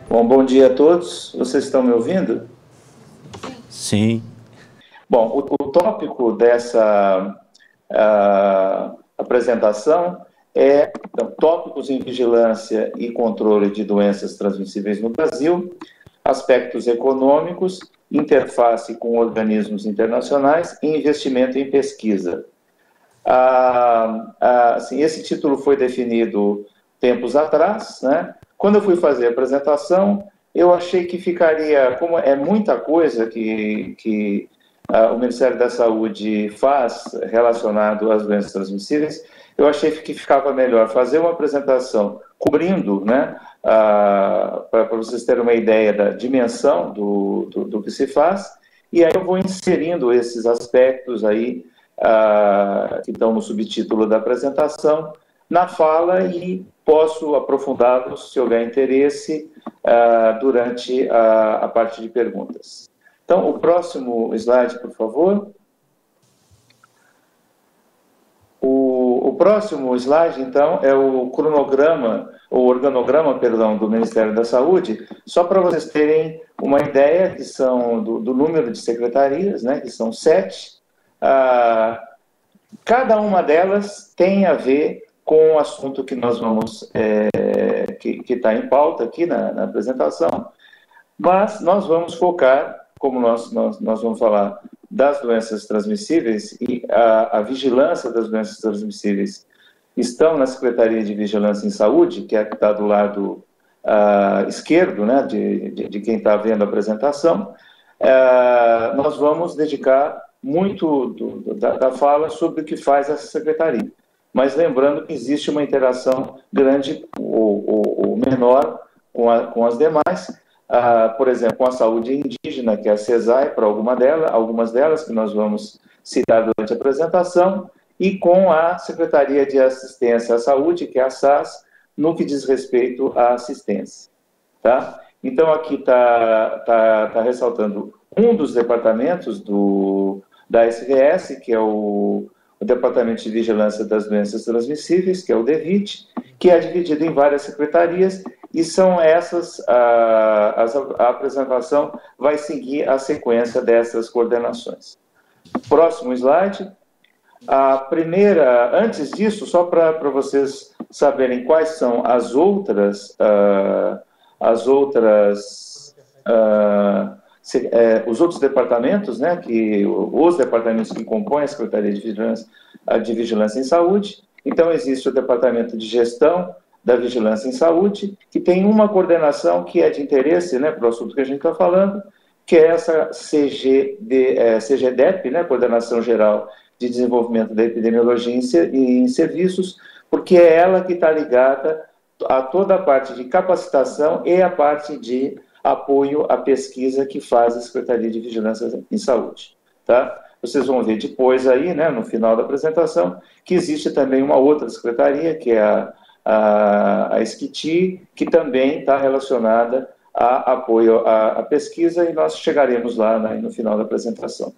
Bom dia a todos. Vocês estão me ouvindo? Sim. Bom, o tópico dessa apresentação é então, tópicos em vigilância e controle de doenças transmissíveis no Brasil, aspectos econômicos, interface com organismos internacionais e investimento em pesquisa. Assim, esse título foi definido tempos atrás, né? Quando eu fui fazer a apresentação, eu achei que ficaria, como é muita coisa que o Ministério da Saúde faz relacionado às doenças transmissíveis, eu achei que ficava melhor fazer uma apresentação cobrindo, né, para vocês terem uma ideia da dimensão do que se faz, e aí eu vou inserindo esses aspectos aí, que estão no subtítulo da apresentação, na fala e posso aprofundá-los, se houver interesse, durante a parte de perguntas. Então, o próximo slide, por favor. O próximo slide, então, é o cronograma, o organograma, perdão, do Ministério da Saúde, só para vocês terem uma ideia que são do número de secretarias, né, que são 7. Cada uma delas tem a ver com o assunto que nós vamos, que está em pauta aqui na apresentação, mas nós vamos focar, como nós vamos falar das doenças transmissíveis e a vigilância das doenças transmissíveis estão na Secretaria de Vigilância em Saúde, que está do lado esquerdo, né, de quem está vendo a apresentação. Nós vamos dedicar muito da fala sobre o que faz essa secretaria. Mas lembrando que existe uma interação grande ou menor com as demais, por exemplo, com a saúde indígena, que é a CESAI, para algumas delas, que nós vamos citar durante a apresentação, e com a Secretaria de Assistência à Saúde, que é a SAS, no que diz respeito à assistência. Tá? Então, aqui está ressaltando um dos departamentos da SVS, que é o Departamento de Vigilância das Doenças Transmissíveis, que é o DEVIT, que é dividido em várias secretarias, e são essas, a apresentação vai seguir a sequência dessas coordenações. Próximo slide. A primeira, antes disso, só para vocês saberem quais são os outros departamentos, né, os departamentos que compõem a Secretaria de Vigilância em Saúde. Então, existe o Departamento de Gestão da Vigilância em Saúde, que tem uma coordenação que é de interesse, né, para o assunto que a gente está falando, que é essa CGDEP, né, Coordenação Geral de Desenvolvimento da Epidemiologia em Serviços, porque é ela que está ligada a toda a parte de capacitação e a parte de apoio à pesquisa que faz a Secretaria de Vigilância em Saúde. Tá? Vocês vão ver depois aí, né, no final da apresentação, que existe também uma outra secretaria, que é a SCTI, que também está relacionada a apoio à pesquisa, e nós chegaremos lá, né, no final da apresentação.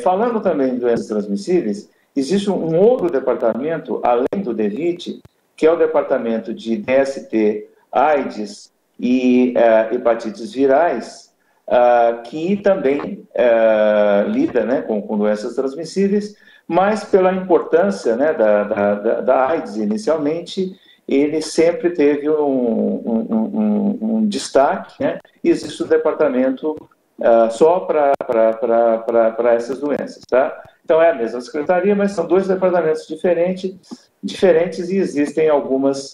Falando também de doenças transmissíveis, existe um outro departamento, além do DEVIT, que é o departamento de DST, AIDS e hepatites virais, que também lida, né, com doenças transmissíveis, mas pela importância, né, da AIDS inicialmente, ele sempre teve um destaque, né, e existe um departamento só para essas doenças, tá? Então é a mesma secretaria, mas são dois departamentos diferentes e existem algumas,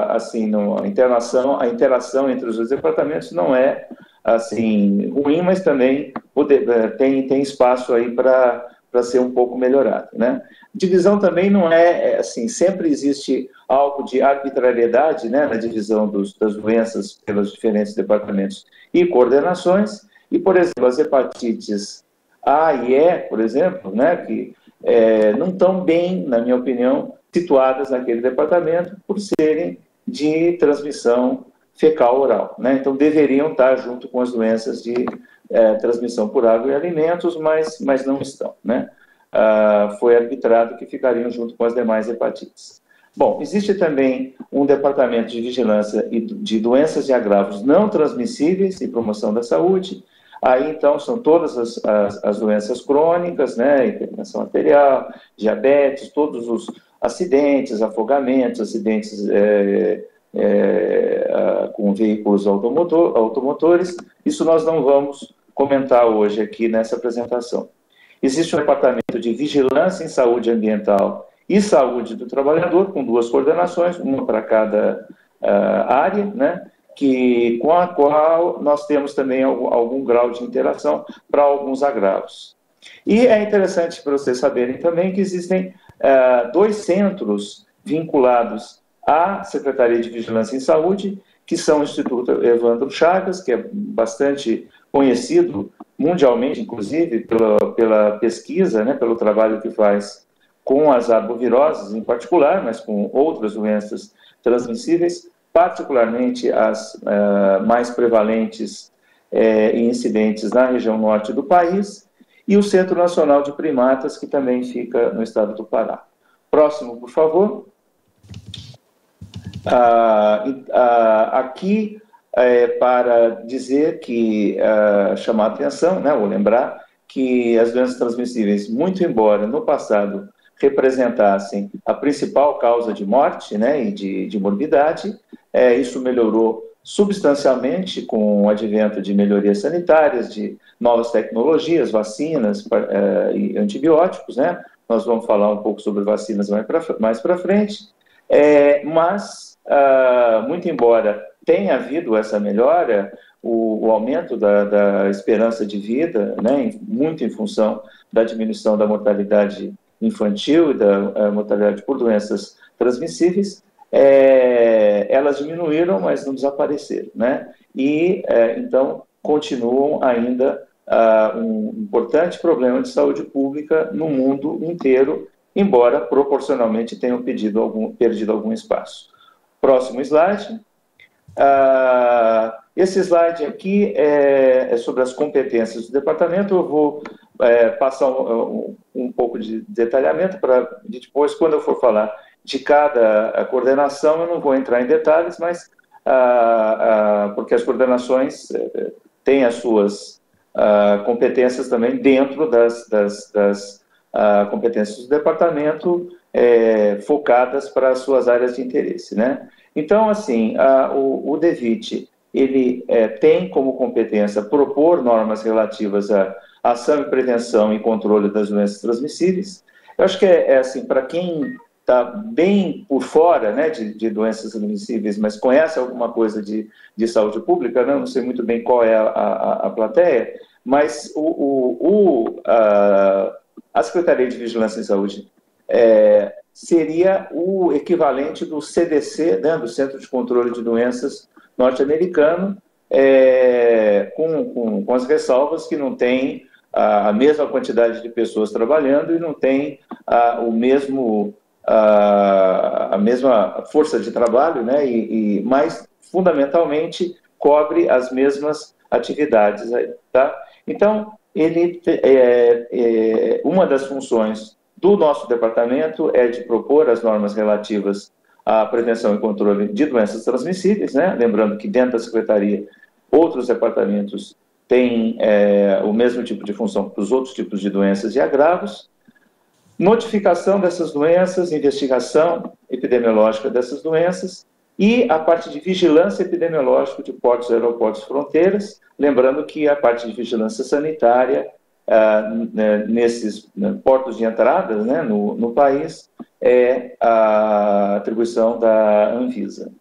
assim, a interação entre os dois departamentos não é, assim, ruim, mas também tem espaço aí para ser um pouco melhorado, né? Divisão também não assim, sempre existe algo de arbitrariedade, né, na divisão das doenças pelos diferentes departamentos e coordenações, e, por exemplo, as hepatites A e E, por exemplo, né, que não estão bem, na minha opinião, situadas naquele departamento por serem de transmissão fecal-oral, né? Então, deveriam estar junto com as doenças de transmissão por água e alimentos, mas não estão, né? Foi arbitrado que ficariam junto com as demais hepatites. Bom, existe também um departamento de vigilância de doenças e agravos não transmissíveis e promoção da saúde. Aí, então, são todas as doenças crônicas, né, hipertensão arterial, diabetes, todos os acidentes, afogamentos, acidentes com veículos automotores. Isso nós não vamos comentar hoje aqui nessa apresentação. Existe um departamento de vigilância em saúde ambiental e saúde do trabalhador, com 2 coordenações, uma para cada área, né, com a qual nós temos também algum grau de interação para alguns agravos. E é interessante para vocês saberem também que existem 2 centros vinculados à Secretaria de Vigilância em Saúde, que são o Instituto Evandro Chagas, que é bastante conhecido mundialmente, inclusive, pela pesquisa, né, pelo trabalho que faz com as arboviroses em particular, mas com outras doenças transmissíveis, particularmente as mais prevalentes e incidentes na região norte do país, e o Centro Nacional de Primatas, que também fica no estado do Pará. Próximo, por favor. Aqui, para dizer que, chamar a atenção, né, ou lembrar, que as doenças transmissíveis, muito embora no passado representassem a principal causa de morte, né, e de morbidade, isso melhorou substancialmente com o advento de melhorias sanitárias, de novas tecnologias, vacinas e antibióticos, né? Nós vamos falar um pouco sobre vacinas mais para frente, mas, muito embora tenha havido essa melhora, o aumento da esperança de vida, né, muito em função da diminuição da mortalidade infantil e da mortalidade por doenças transmissíveis, elas diminuíram, mas não desapareceram, né? E, então, continuam ainda um importante problema de saúde pública no mundo inteiro, embora proporcionalmente tenham perdido algum espaço. Próximo slide. Esse slide aqui é sobre as competências do departamento. Eu vou passar um pouco de detalhamento para depois, quando eu for falar de cada coordenação, eu não vou entrar em detalhes, mas porque as coordenações têm as suas competências também dentro das competências do departamento, focadas para as suas áreas de interesse, né? Então, assim, o DEVIT, ele tem como competência propor normas relativas à ação e prevenção e controle das doenças transmissíveis. Eu acho que assim, para quem está bem por fora, né, de doenças transmissíveis, mas conhece alguma coisa de saúde pública, né, não sei muito bem qual é a plateia, mas a Secretaria de Vigilância em Saúde seria o equivalente do CDC, né, do Centro de Controle de Doenças norte-americano, com as ressalvas que não tem a mesma quantidade de pessoas trabalhando e não tem a mesma força de trabalho, né, mas fundamentalmente cobre as mesmas atividades, tá? Então, uma das funções do nosso departamento é de propor as normas relativas à prevenção e controle de doenças transmissíveis, né? Lembrando que dentro da Secretaria, outros departamentos têm o mesmo tipo de função para os outros tipos de doenças e agravos, notificação dessas doenças, investigação epidemiológica dessas doenças e a parte de vigilância epidemiológica de portos, aeroportos, fronteiras, lembrando que a parte de vigilância sanitária nesses portos de entrada, né, no país, é a atribuição da Anvisa.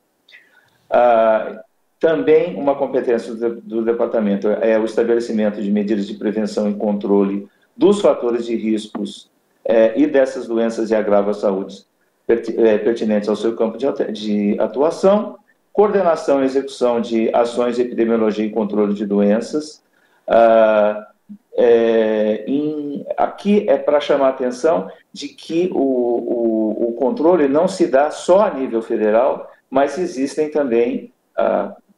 Também uma competência do departamento é o estabelecimento de medidas de prevenção e controle dos fatores de riscos e dessas doenças e agravos à saúde pertinentes ao seu campo de atuação, coordenação e execução de ações de epidemiologia e controle de doenças. Aqui é para chamar a atenção de que o controle não se dá só a nível federal, mas existem também,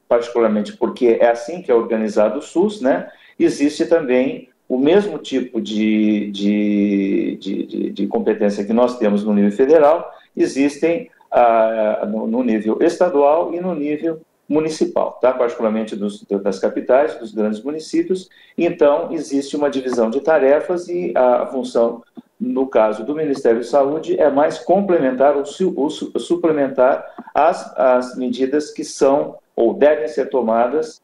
particularmente porque é assim que é organizado o SUS, né? Existe também o mesmo tipo de competência que nós temos no nível federal, existem no nível estadual e no nível municipal, tá? Particularmente das capitais, dos grandes municípios. Então, existe uma divisão de tarefas e a função, no caso do Ministério da Saúde, é mais complementar ou suplementar as medidas que são ou devem ser tomadas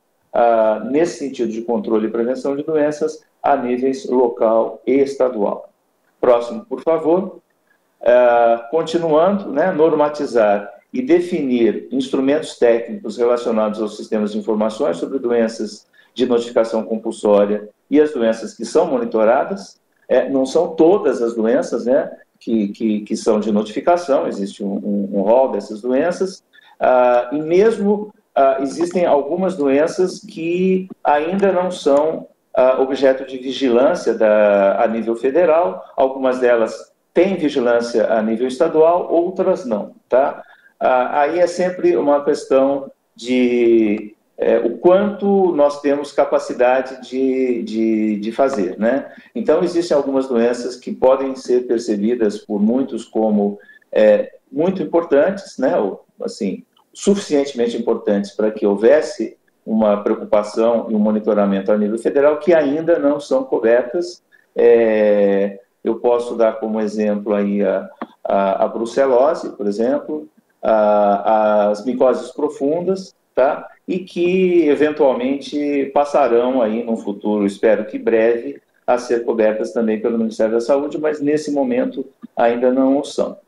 nesse sentido de controle e prevenção de doenças a níveis local e estadual. Próximo, por favor. Continuando, né, normatizar e definir instrumentos técnicos relacionados aos sistemas de informações sobre doenças de notificação compulsória e as doenças que são monitoradas. Não são todas as doenças, né, que são de notificação, existe um rol dessas doenças, e mesmo existem algumas doenças que ainda não são objeto de vigilância a nível federal, algumas delas têm vigilância a nível estadual, outras não, tá? Aí é sempre uma questão de o quanto nós temos capacidade de fazer, né? Então, existem algumas doenças que podem ser percebidas por muitos como muito importantes, né? Ou, assim, suficientemente importantes para que houvesse uma preocupação e um monitoramento a nível federal, que ainda não são cobertas. Eu posso dar como exemplo aí a brucelose, por exemplo, as micoses profundas, tá? E que eventualmente passarão aí no futuro, espero que breve, a ser cobertas também pelo Ministério da Saúde, mas nesse momento ainda não o são.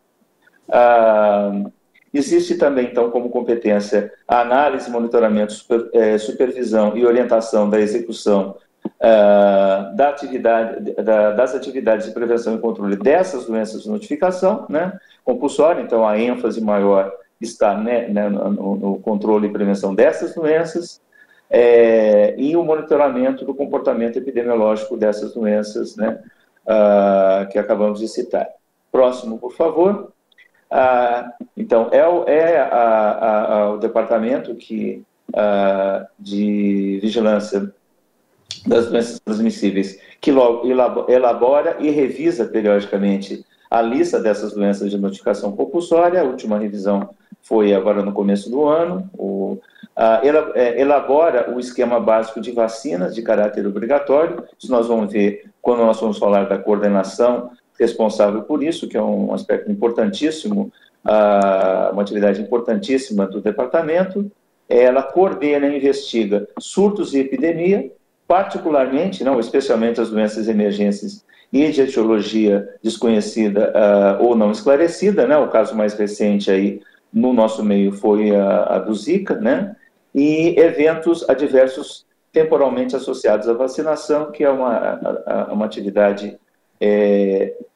Existe também, então, como competência a análise, monitoramento, supervisão e orientação da execução das atividades de prevenção e controle dessas doenças de notificação, né, compulsória. Então, a ênfase maior está, né, no controle e prevenção dessas doenças, e o monitoramento do comportamento epidemiológico dessas doenças, né, que acabamos de citar. Próximo, por favor. Então, o departamento de vigilância das doenças transmissíveis que elabora e revisa periodicamente a lista dessas doenças de notificação compulsória. A última revisão foi agora no começo do ano. Elabora o esquema básico de vacinas de caráter obrigatório. Isso nós vamos ver quando nós vamos falar da coordenação responsável por isso, que é um aspecto importantíssimo, uma atividade importantíssima do departamento. Ela coordena e investiga surtos e epidemia, particularmente, não, especialmente as doenças emergências e de etiologia desconhecida ou não esclarecida, né? O caso mais recente aí no nosso meio foi a do Zika, né? E eventos adversos temporalmente associados à vacinação, que é uma atividade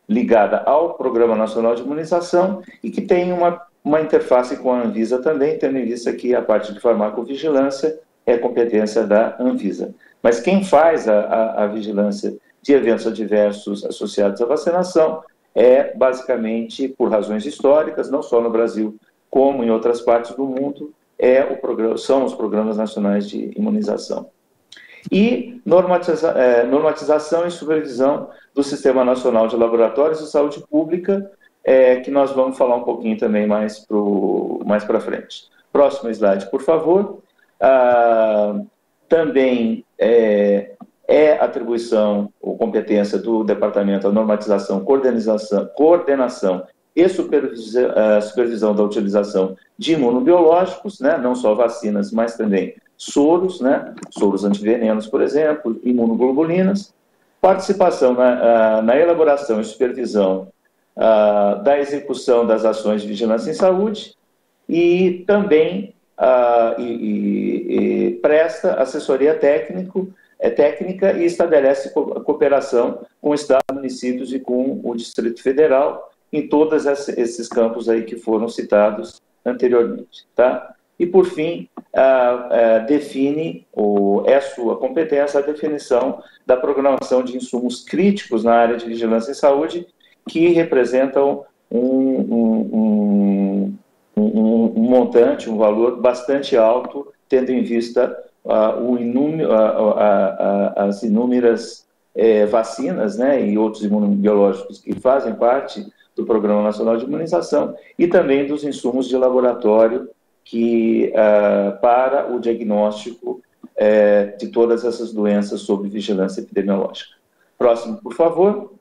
ligada ao Programa Nacional de Imunização e que tem uma interface com a Anvisa também, tendo em vista que a parte de farmacovigilância é competência da Anvisa. Mas quem faz a vigilância de eventos adversos associados à vacinação é, basicamente, por razões históricas, não só no Brasil, como em outras partes do mundo, são os programas nacionais de imunização. E normatização e supervisão do Sistema Nacional de Laboratórios de Saúde Pública, que nós vamos falar um pouquinho também mais para frente. Próximo slide, por favor. Também atribuição ou competência do Departamento a normatização, coordenação e supervisão da utilização de imunobiológicos, né, não só vacinas, mas também soros, né, soros antivenenos, por exemplo, imunoglobulinas, participação na elaboração e supervisão da execução das ações de vigilância em saúde e também presta assessoria técnica e estabelece cooperação com estados, municípios e com o Distrito Federal em todos esses campos aí que foram citados anteriormente, tá? E, por fim, define, é sua competência, a definição da programação de insumos críticos na área de vigilância em saúde, que representam um montante, um valor bastante alto, tendo em vista as inúmeras vacinas, né, e outros imunobiológicos que fazem parte do Programa Nacional de Imunização e também dos insumos de laboratório para o diagnóstico de todas essas doenças sob vigilância epidemiológica. Próximo, por favor.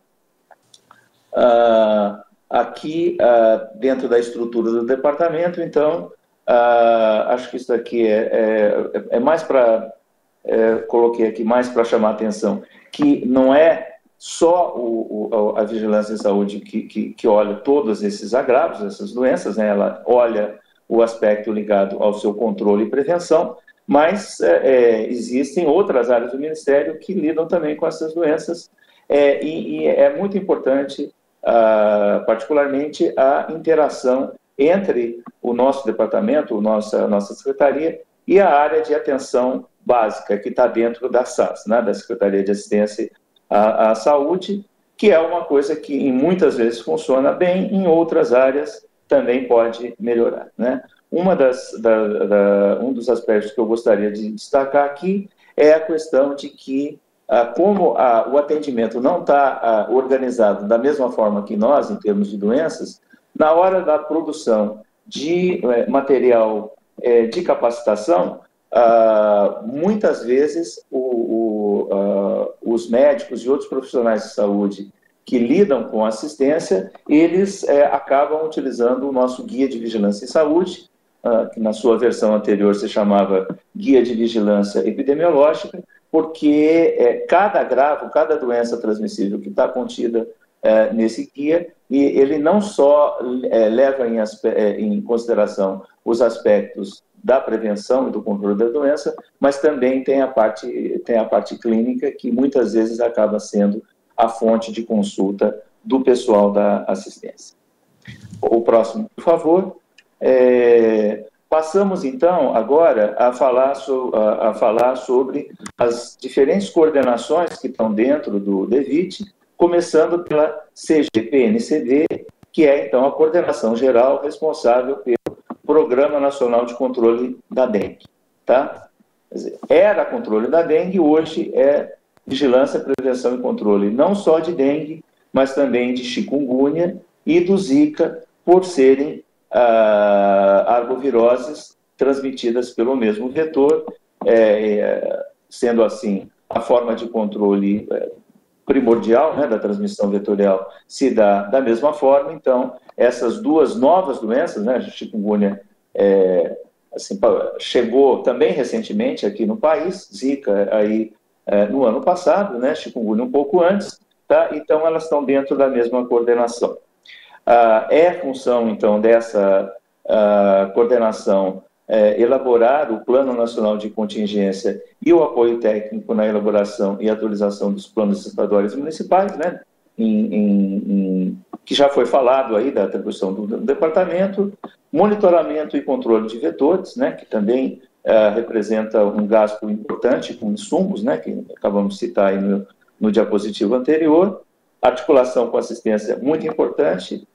Aqui, dentro da estrutura do departamento, então, acho que isso aqui é mais para... coloquei aqui mais para chamar a atenção, que não é só a Vigilância em Saúde que olha todos esses agravos, essas doenças, né? Ela olha o aspecto ligado ao seu controle e prevenção, mas existem outras áreas do Ministério que lidam também com essas doenças, e é muito importante, particularmente, a interação entre o nosso departamento, nossa secretaria, e a área de atenção básica, que está dentro da SAS, né, da Secretaria de Assistência à Saúde, que é uma coisa que muitas vezes funciona bem, em outras áreas também pode melhorar, né? Um dos aspectos que eu gostaria de destacar aqui é a questão de que, como o atendimento não está organizado da mesma forma que nós, em termos de doenças, na hora da produção de material de capacitação, muitas vezes os médicos e outros profissionais de saúde que lidam com assistência, eles acabam utilizando o nosso Guia de Vigilância em Saúde, que na sua versão anterior se chamava Guia de Vigilância Epidemiológica, porque cada agravo, cada doença transmissível que está contida nesse guia, e ele não só leva em consideração os aspectos da prevenção e do controle da doença, mas também tem a parte clínica, que muitas vezes acaba sendo a fonte de consulta do pessoal da assistência. O próximo, por favor. Passamos, então, agora a falar sobre as diferentes coordenações que estão dentro do DEVIT, começando pela CGPNCD, que é, então, a coordenação geral responsável pelo Programa Nacional de Controle da Dengue. Tá? Quer dizer, era controle da dengue, hoje é vigilância, prevenção e controle não só de dengue, mas também de chikungunya e do Zika, por serem arboviroses transmitidas pelo mesmo vetor, sendo assim, a forma de controle primordial, né, da transmissão vetorial se dá da mesma forma. Então, essas duas novas doenças, né, chikungunya chegou também recentemente aqui no país, Zika aí no ano passado, né, chikungunya um pouco antes, tá? Então elas estão dentro da mesma coordenação. Função, então, dessa coordenação elaborar o Plano Nacional de Contingência e o apoio técnico na elaboração e atualização dos planos estaduais e municipais, né, que já foi falado aí da atribuição do departamento, monitoramento e controle de vetores, né, que também representa um gasto importante com insumos, né, que acabamos de citar aí no diapositivo anterior, articulação com assistência muito importante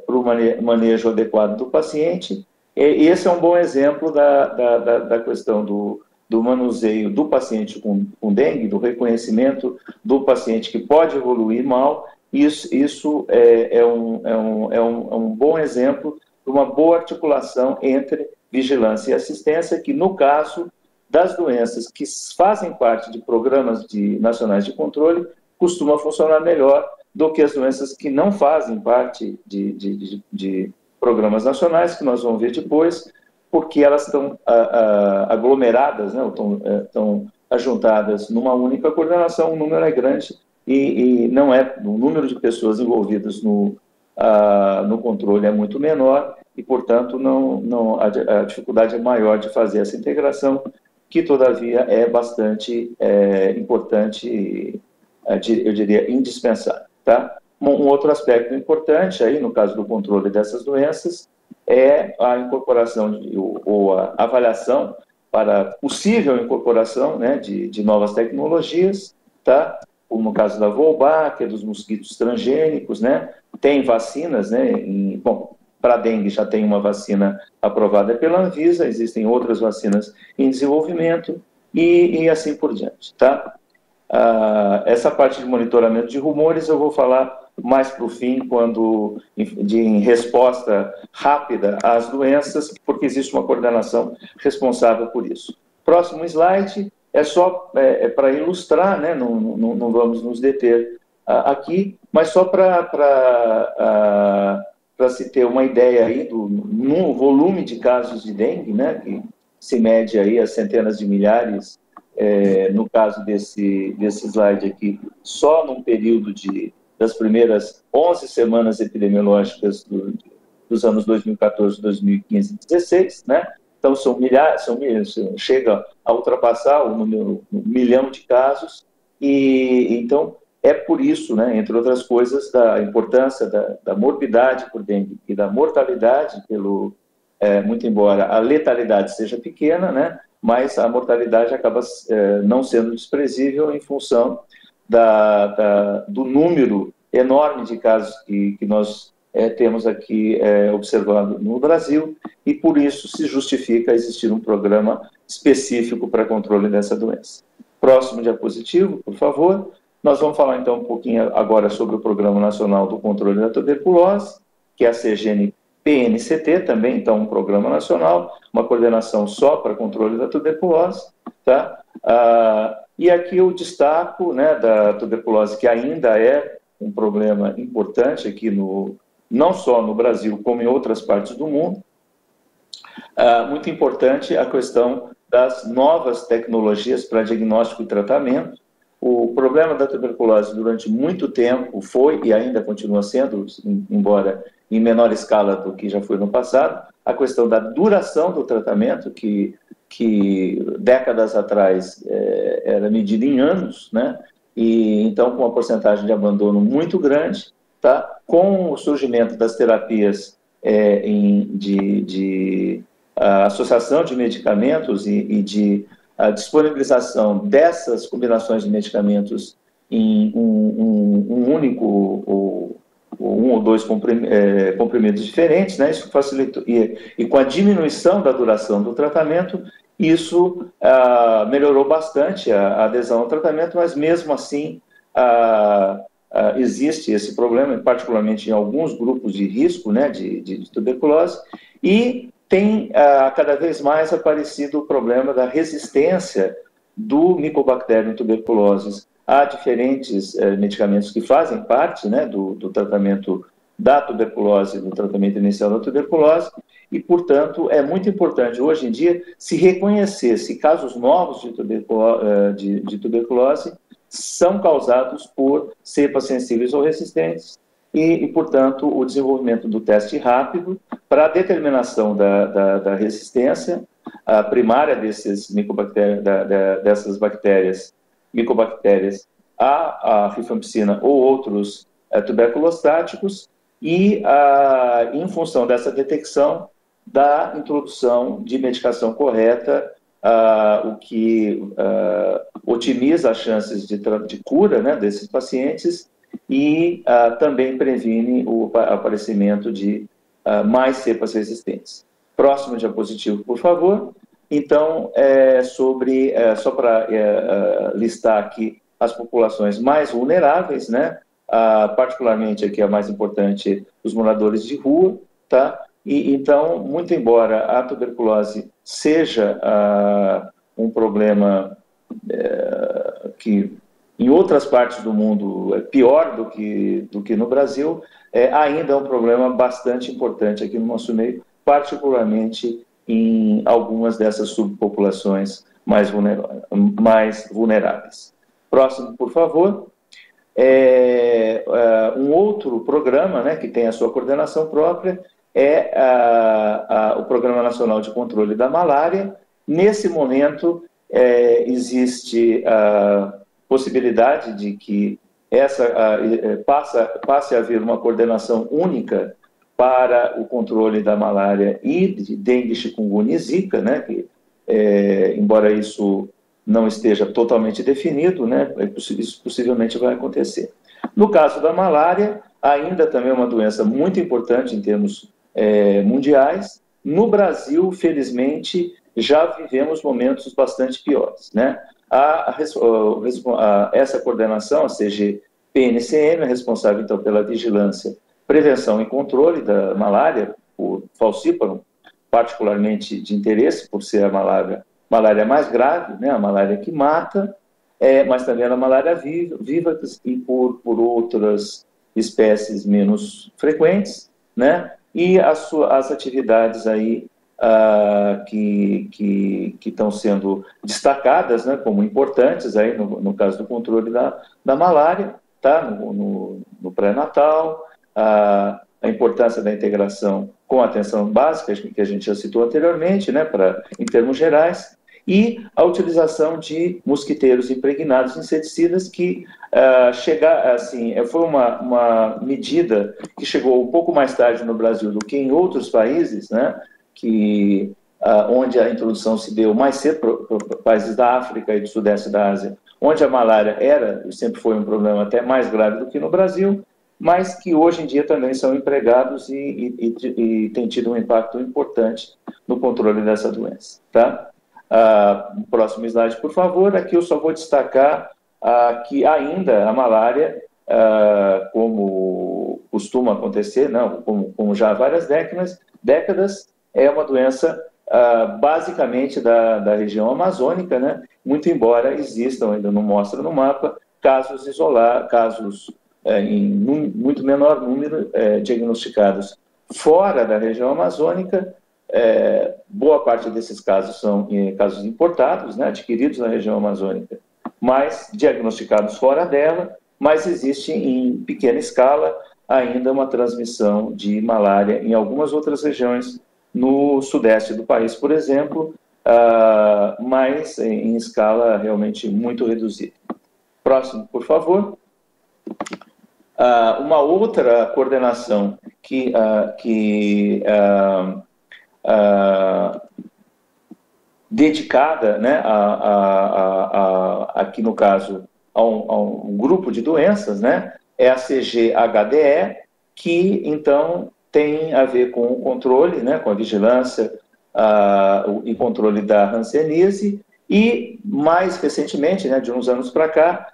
para o manejo adequado do paciente. E esse é um bom exemplo da questão do manuseio do paciente com dengue, do reconhecimento do paciente que pode evoluir mal. Isso é um bom exemplo de uma boa articulação entre vigilância e assistência, que no caso das doenças que fazem parte de programas nacionais de controle, costuma funcionar melhor do que as doenças que não fazem parte de programas nacionais, que nós vamos ver depois, porque elas estão aglomeradas, né, estão ajuntadas numa única coordenação, o número é grande e não o número de pessoas envolvidas no controle é muito menor e, portanto, a dificuldade é maior de fazer essa integração, que, todavia, é bastante importante, eu diria, indispensável. Tá? Um outro aspecto importante, aí, no caso do controle dessas doenças, é a incorporação ou a avaliação para possível incorporação, né, de novas tecnologias, tá? Como no caso da Wolbachia, dos mosquitos transgênicos, né? Tem vacinas, né? Para dengue já tem uma vacina aprovada pela Anvisa, existem outras vacinas em desenvolvimento e assim por diante, tá? Essa parte de monitoramento de rumores eu vou falar mais para o fim, quando em resposta rápida às doenças, porque existe uma coordenação responsável por isso. Próximo slide é só para ilustrar, né? Não vamos nos deter aqui, mas só para se ter uma ideia aí no volume de casos de dengue, né? Que se mede aí a centenas de milhares, no caso desse slide aqui, só num período das primeiras 11 semanas epidemiológicas dos anos 2014, 2015 e 2016, né? Então, são milhares, chega a ultrapassar o número, 1 milhão de casos, e então é por isso, né, entre outras coisas, da importância da morbidade por dengue e da mortalidade muito embora a letalidade seja pequena, né, mas a mortalidade acaba não sendo desprezível em função do número enorme de casos que nós temos aqui observando no Brasil, e por isso se justifica existir um programa específico para controle dessa doença. Próximo diapositivo, por favor. Nós vamos falar então um pouquinho agora sobre o Programa Nacional do Controle da Tuberculose, que é a CGN-PNCT, também então um programa nacional, uma coordenação só para controle da tuberculose, tá? E aqui eu destaco, né, da tuberculose, que ainda é um problema importante aqui não só no Brasil, como em outras partes do mundo. Muito importante a questão das novas tecnologias para diagnóstico e tratamento. O problema da tuberculose durante muito tempo foi e ainda continua sendo, embora em menor escala do que já foi no passado, a questão da duração do tratamento, que décadas atrás era medida em anos, né? E então com uma porcentagem de abandono muito grande, tá? Com o surgimento das terapias de associação de medicamentos e de disponibilização dessas combinações de medicamentos em um único um ou dois comprimidos diferentes, né? Isso facilitou, e com a diminuição da duração do tratamento, isso melhorou bastante a adesão ao tratamento, mas mesmo assim existe esse problema, particularmente em alguns grupos de risco, né, de tuberculose, e tem cada vez mais aparecido o problema da resistência do Mycobacterium tuberculosis a diferentes medicamentos que fazem parte, né, do tratamento da tuberculose, do tratamento inicial da tuberculose, e, portanto, é muito importante hoje em dia se reconhecer se casos novos de tuberculose são causados por cepas sensíveis ou resistentes e, portanto, o desenvolvimento do teste rápido para a determinação da resistência primária dessas bactérias, micobactérias, à rifampicina ou outros tuberculostáticos e, em função dessa detecção, da introdução de medicação correta, o que otimiza as chances de cura, né, desses pacientes e também previne o aparecimento de mais cepas resistentes. Próximo diapositivo, por favor. Então, só para listar aqui as populações mais vulneráveis, né? Particularmente aqui a mais importante, os moradores de rua, tá? E então, muito embora a tuberculose seja um problema que em outras partes do mundo é pior do que no Brasil, ainda é um problema bastante importante aqui no nosso meio, particularmente em algumas dessas subpopulações mais vulneráveis. Próximo, por favor. Um outro programa, né, que tem a sua coordenação própria é o Programa Nacional de Controle da Malária. Nesse momento, existe a possibilidade de que passe a haver uma coordenação única para o controle da malária e de dengue, chikungunya e zika, né, que, embora isso não esteja totalmente definido, né, isso possivelmente vai acontecer. No caso da malária, ainda também é uma doença muito importante em termos mundiais. No Brasil, felizmente, já vivemos momentos bastante piores, né? Essa coordenação, a CGPNCT, PNCM é responsável, então, pela vigilância, prevenção e controle da malária, por falciparum, particularmente de interesse, por ser a malária mais grave, né, a malária que mata, mas também a malária viva e por outras espécies menos frequentes, né, e as atividades aí que estão sendo destacadas, né, como importantes aí no caso do controle da malária, tá, no pré-natal, a importância da integração com a atenção básica, que a gente já citou anteriormente, né, em termos gerais, e a utilização de mosquiteiros impregnados inseticidas que foi uma medida que chegou um pouco mais tarde no Brasil do que em outros países, né, onde a introdução se deu mais cedo para países da África e do Sudeste da Ásia, onde a malária era e sempre foi um problema até mais grave do que no Brasil, mas que hoje em dia também são empregados e tem tido um impacto importante no controle dessa doença. Tá? Próximo slide, por favor. Aqui eu só vou destacar que ainda a malária, como costuma acontecer, não, como já há várias décadas, é uma doença basicamente da região amazônica, né? Muito embora existam, ainda não mostra no mapa, casos isolados, casos em muito menor número diagnosticados fora da região amazônica. Boa parte desses casos são casos importados, né, adquiridos na região amazônica, mas diagnosticados fora dela, mas existe em pequena escala ainda uma transmissão de malária em algumas outras regiões no sudeste do país, por exemplo, mas em escala realmente muito reduzida. Próximo, por favor. Uma outra coordenação dedicada, né, aqui no caso, a um grupo de doenças, né, é a CGHDE, que então tem a ver com o controle, né, com a vigilância e controle da hanseníase, e mais recentemente, né, de uns anos para cá,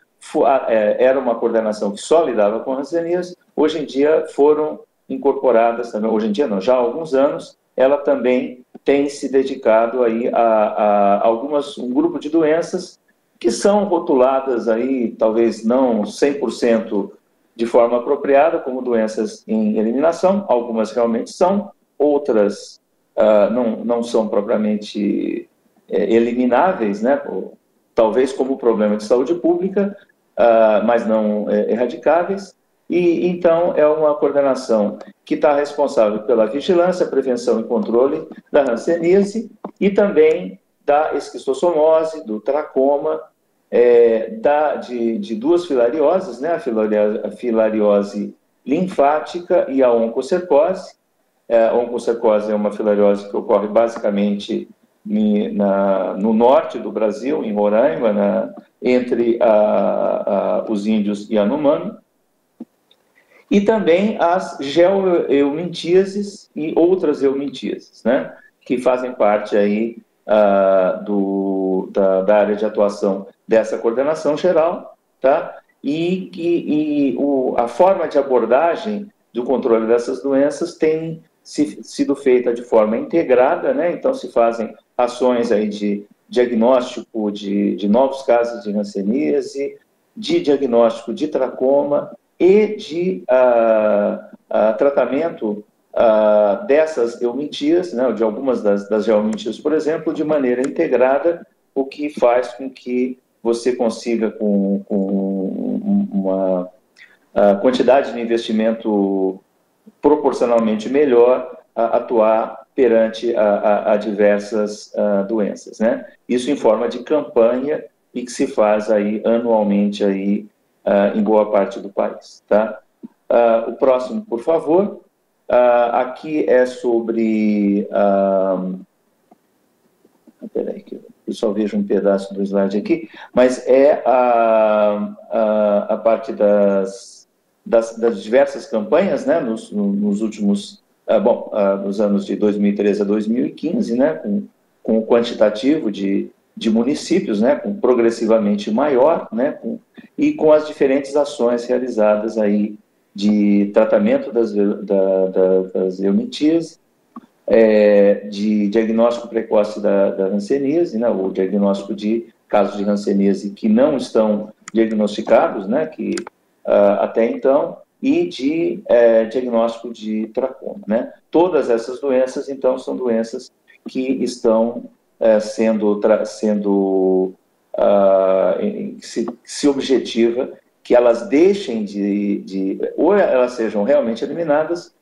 era uma coordenação que só lidava com hanseníase. Hoje em dia foram incorporadas também, hoje em dia não, já há alguns anos, ela também tem se dedicado aí a um grupo de doenças que são rotuladas aí, talvez não 100% de forma apropriada, como doenças em eliminação. Algumas realmente são, outras não são propriamente elimináveis, né? Talvez como problema de saúde pública, mas não erradicáveis. E então é uma coordenação que está responsável pela vigilância, prevenção e controle da hanseníase e também da esquistossomose, do tracoma, de duas filarioses, né? A filariose linfática e a oncocercose. A oncocercose é uma filariose que ocorre basicamente no norte do Brasil, em Roraima, entre os índios e Yanomami. E também as geoeumintíases e outras eumintíases, né, que fazem parte aí da área de atuação dessa coordenação geral, tá? A forma de abordagem do controle dessas doenças tem sido feita de forma integrada, né? Então se fazem ações aí de diagnóstico de novos casos de hanseníase, de diagnóstico de tracoma e de tratamento dessas eumintíases, né, de algumas das eumintíases, por exemplo, de maneira integrada, o que faz com que você consiga, com uma quantidade de investimento proporcionalmente melhor, atuar perante a diversas doenças, né? Isso em forma de campanha e que se faz aí anualmente aí, em boa parte do país. Tá? O próximo, por favor. Aqui é sobre... Peraí, que eu só vejo um pedaço do slide aqui, mas é a parte das diversas campanhas, né, nos últimos... nos anos de 2013 a 2015, né, com o quantitativo de de municípios, né, progressivamente maior, né, e com as diferentes ações realizadas aí de tratamento das eumitíase, de diagnóstico precoce da hanseníase, né, o diagnóstico de casos de hanseníase que não estão diagnosticados, né, que até então, e de diagnóstico de tracoma, né. Todas essas doenças, então, são doenças que estão se objetiva que elas deixem ou elas sejam realmente eliminadas,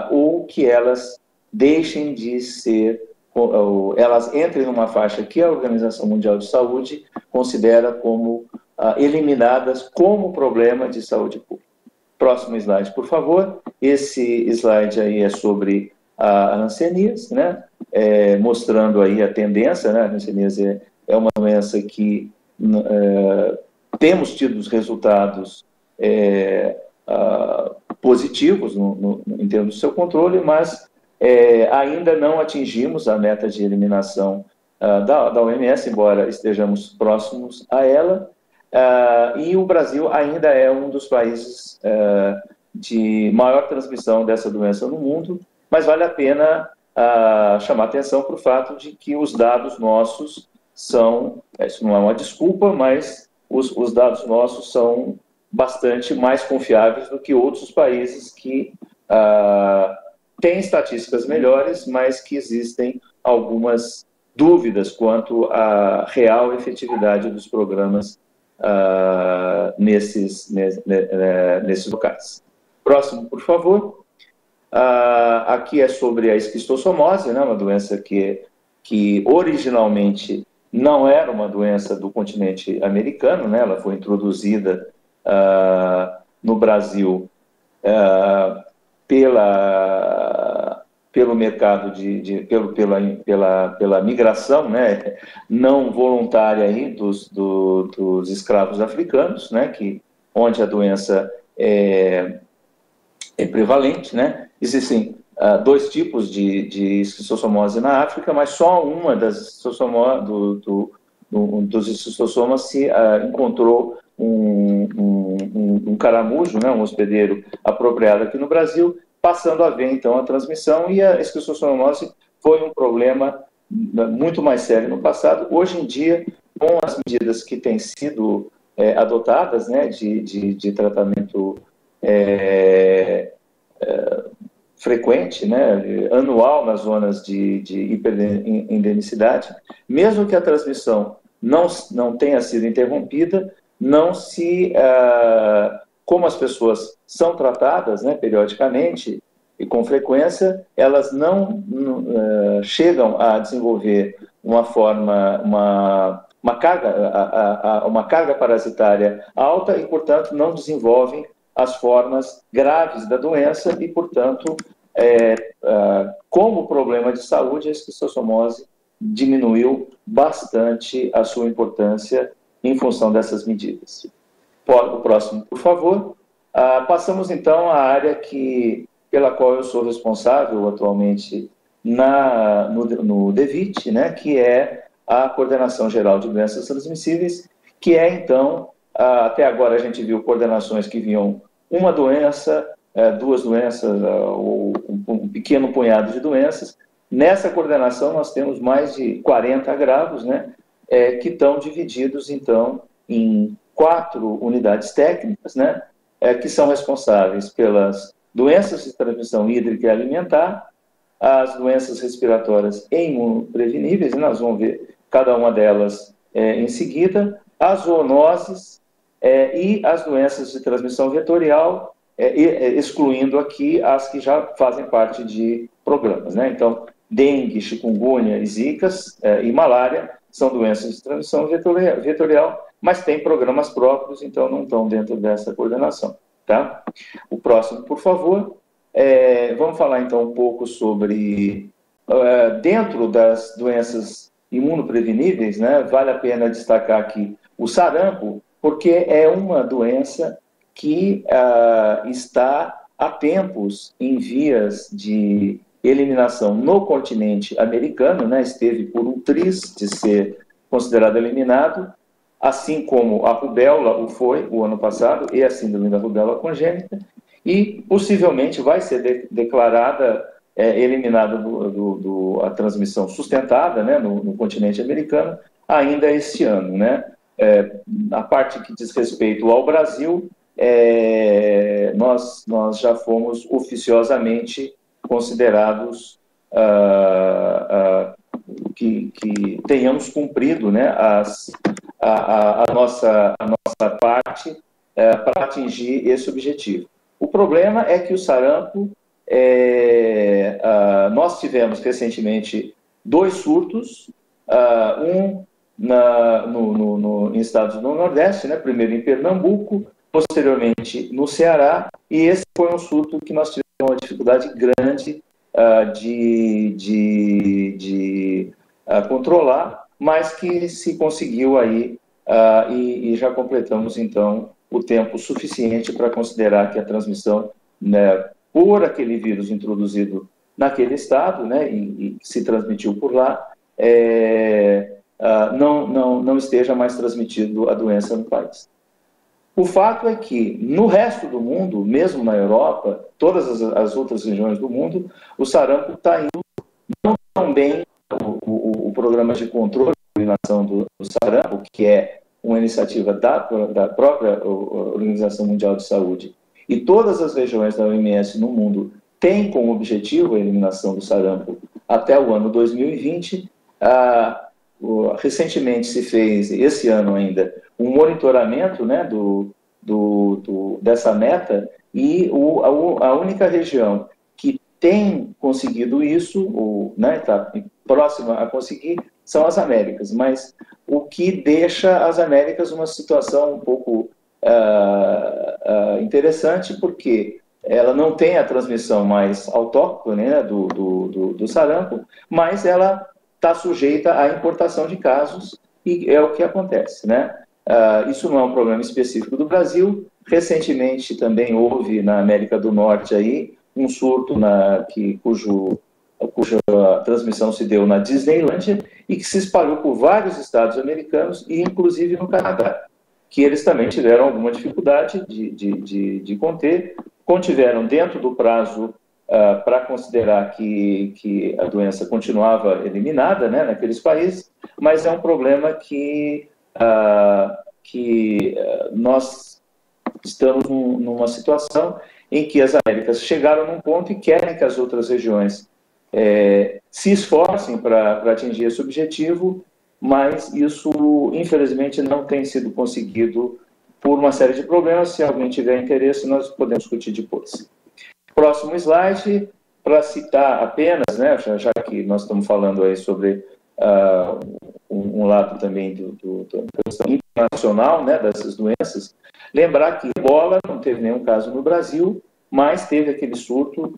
ou que elas deixem de ser, ou elas entrem numa faixa que a Organização Mundial de Saúde considera como eliminadas como problema de saúde pública. Próximo slide, por favor. Esse slide aí é sobre a hanseníase, né? Mostrando aí a tendência, né? A hanseníase é uma doença que temos tido os resultados positivos em termos do seu controle, mas ainda não atingimos a meta de eliminação da OMS, embora estejamos próximos a ela, e o Brasil ainda é um dos países de maior transmissão dessa doença no mundo, mas vale a pena chamar atenção para o fato de que os dados nossos são, isso não é uma desculpa, mas os dados nossos são bastante mais confiáveis do que outros países que têm estatísticas melhores, mas que existem algumas dúvidas quanto à real efetividade dos programas nesses locais. Próximo, por favor. Aqui é sobre a esquistossomose, né, uma doença que originalmente não era uma doença do continente americano, né, ela foi introduzida no Brasil pelo mercado pela migração, né, não voluntária aí dos escravos africanos, né, onde a doença é prevalente, né. Existem dois tipos de esquistossomose na África, mas só uma dos esquistossomas se encontrou um caramujo, né, um hospedeiro apropriado aqui no Brasil, passando a haver, então, a transmissão, e a esquistossomose foi um problema muito mais sério no passado. Hoje em dia, com as medidas que têm sido adotadas, né, de tratamento frequente, né, anual nas zonas de hiperendemicidade, mesmo que a transmissão não tenha sido interrompida, como as pessoas são tratadas, né, periodicamente e com frequência, elas não chegam a desenvolver uma carga parasitária alta e, portanto, não desenvolvem as formas graves da doença e, portanto, como problema de saúde, a esquistossomose diminuiu bastante a sua importância em função dessas medidas. O próximo, por favor. Passamos, então, à área pela qual eu sou responsável atualmente no DEVIT, né, que é a Coordenação Geral de Doenças Transmissíveis, que é, então, até agora a gente viu coordenações que viam uma doença, duas doenças, ou um pequeno punhado de doenças. Nessa coordenação nós temos mais de 40 agravos, né, que estão divididos, então, em 4 unidades técnicas, né, que são responsáveis pelas doenças de transmissão hídrica e alimentar, as doenças respiratórias e imunopreveníveis, e nós vamos ver cada uma delas em seguida, as zoonoses e as doenças de transmissão vetorial, excluindo aqui as que já fazem parte de programas, né? Então, dengue, chikungunya, zicas e malária são doenças de transmissão vetorial, mas têm programas próprios, então não estão dentro dessa coordenação, tá? O próximo, por favor. Vamos falar, então, um pouco sobre, dentro das doenças imunopreveníveis, né, vale a pena destacar aqui o sarampo, porque é uma doença que está há tempos em vias de eliminação no continente americano, né, esteve por um triz de ser considerado eliminado, assim como a rubéola o foi o ano passado, e a síndrome da rubéola congênita, e possivelmente vai ser declarada eliminada a transmissão sustentada, né, no continente americano, ainda este ano, né? A parte que diz respeito ao Brasil, nós já fomos oficiosamente considerados que tenhamos cumprido, né, a nossa parte para atingir esse objetivo. O problema é que o sarampo, nós tivemos recentemente 2 surtos, um em estados do Nordeste, né, primeiro em Pernambuco, posteriormente no Ceará, e esse foi um surto que nós tivemos uma dificuldade grande de controlar, mas que se conseguiu aí, e já completamos então o tempo suficiente para considerar que a transmissão, né, por aquele vírus introduzido naquele estado, né, e se transmitiu por lá, não esteja mais transmitido a doença no país. O fato é que, no resto do mundo, mesmo na Europa, todas as outras regiões do mundo, o sarampo está indo não tão bem. O programa de controle e eliminação do sarampo, que é uma iniciativa da própria Organização Mundial de Saúde, e todas as regiões da OMS no mundo têm como objetivo a eliminação do sarampo até o ano 2020. Recentemente se fez, esse ano ainda, um monitoramento, né, dessa meta, e a única região que tem conseguido isso, né, está próxima a conseguir, são as Américas, mas o que deixa as Américas uma situação um pouco interessante, porque ela não tem a transmissão mais autóctone, né, do sarampo, mas ela está sujeita à importação de casos, e é o que acontece, né? Isso não é um problema específico do Brasil. Recentemente também houve na América do Norte aí um surto cuja transmissão se deu na Disneylândia e que se espalhou por vários estados americanos e inclusive no Canadá, que eles também tiveram alguma dificuldade de contiveram dentro do prazo para considerar que a doença continuava eliminada, né, naqueles países, mas é um problema que nós estamos numa situação em que as Américas chegaram num ponto e querem que as outras regiões se esforcem para atingir esse objetivo, mas isso, infelizmente, não tem sido conseguido por uma série de problemas. Se alguém tiver interesse, nós podemos discutir depois. Próximo slide, para citar apenas, né, já que nós estamos falando aí sobre um lado também da questão internacional, né, dessas doenças, lembrar que ebola não teve nenhum caso no Brasil, mas teve aquele surto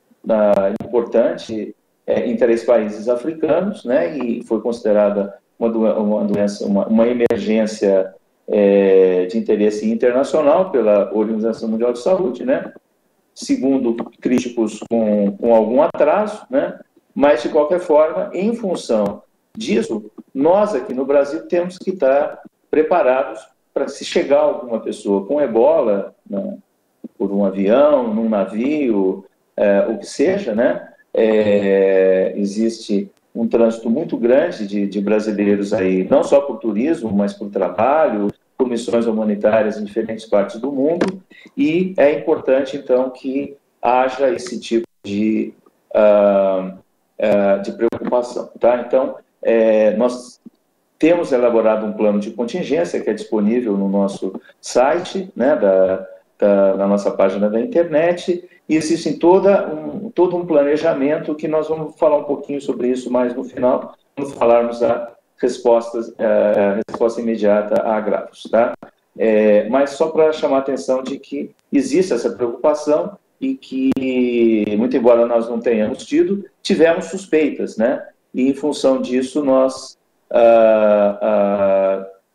importante em 3 países africanos, né, e foi considerada uma doença, uma emergência de interesse internacional pela Organização Mundial de Saúde, né, segundo críticos com algum atraso, né, mas de qualquer forma, em função disso, nós aqui no Brasil temos que estar preparados para, se chegar alguma pessoa com ebola, né, por um avião, num navio, o que seja, né, existe um trânsito muito grande de brasileiros aí, não só por turismo, mas por trabalho, por missões humanitárias em diferentes partes do mundo, e é importante, então, que haja esse tipo de preocupação, tá? Então, nós temos elaborado um plano de contingência que é disponível no nosso site, né, na nossa página da internet, e existe todo um planejamento que nós vamos falar um pouquinho sobre isso mais no final, quando falarmos a resposta imediata a agravos, tá? Mas só para chamar a atenção de que existe essa preocupação e que, muito embora nós não tenhamos tido, tivemos suspeitas, né? E, em função disso, nós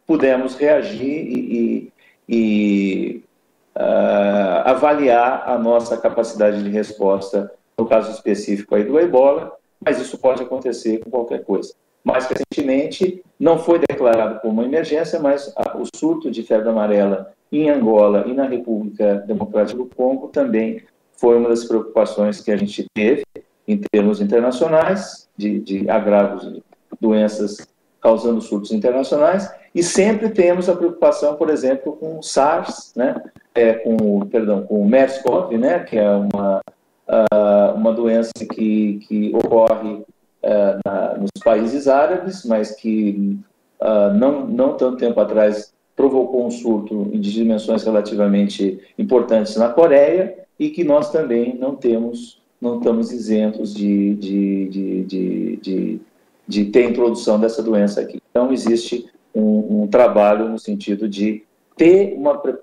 pudemos reagir e avaliar a nossa capacidade de resposta no caso específico aí do ebola, mas isso pode acontecer com qualquer coisa. Mais recentemente, Não foi declarado como uma emergência, mas o surto de febre amarela em Angola e na República Democrática do Congo também foi uma das preocupações que a gente teve em termos internacionais, de agravos de doenças causando surtos internacionais, e sempre temos a preocupação, por exemplo, com o SARS, né, com o MERS-CoV, né, que é uma doença que ocorre nos países árabes, mas que não tanto tempo atrás provocou um surto de dimensões relativamente importantes na Coreia, e que nós também não estamos isentos de ter a introdução dessa doença aqui. Então, existe um trabalho no sentido de ter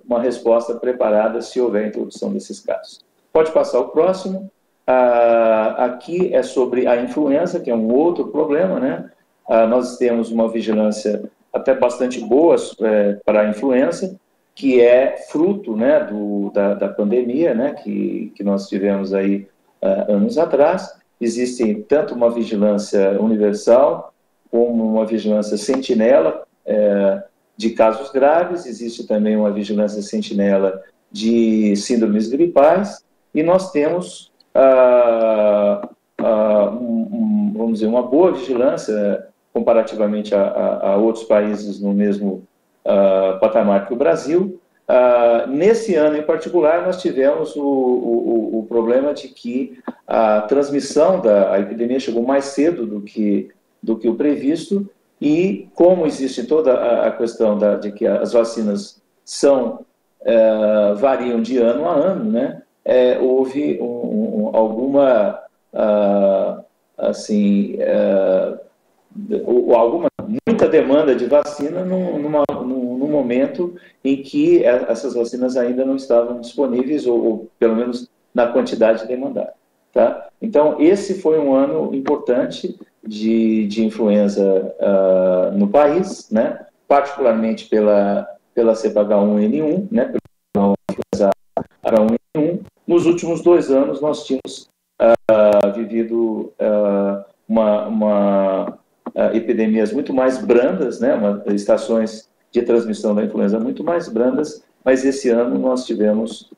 uma resposta preparada se houver a introdução desses casos. Pode passar o próximo. Aqui é sobre a influenza, que é um outro problema, né? Nós temos uma vigilância até bastante boa para a influenza, que é fruto, né, da pandemia, né, que nós tivemos aí anos atrás. Existe tanto uma vigilância universal como uma vigilância sentinela de casos graves, existe também uma vigilância sentinela de síndromes gripais, e nós temos, vamos dizer, uma boa vigilância comparativamente a outros países no mesmo patamar que o Brasil. Nesse ano em particular, nós tivemos o problema de que a transmissão da epidemia chegou mais cedo do que o previsto, e como existe toda a questão de que as vacinas variam de ano a ano, né, houve muita demanda de vacina no momento em que essas vacinas ainda não estavam disponíveis, ou pelo menos na quantidade demandada. Tá? Então, esse foi um ano importante de influenza no país, né? Particularmente pela cepa H1N1, né? Pela influenza H1N1. Nos últimos 2 anos, nós tínhamos vivido epidemias muito mais brandas, né? Estações de transmissão da influenza muito mais brandas, mas esse ano nós tivemos,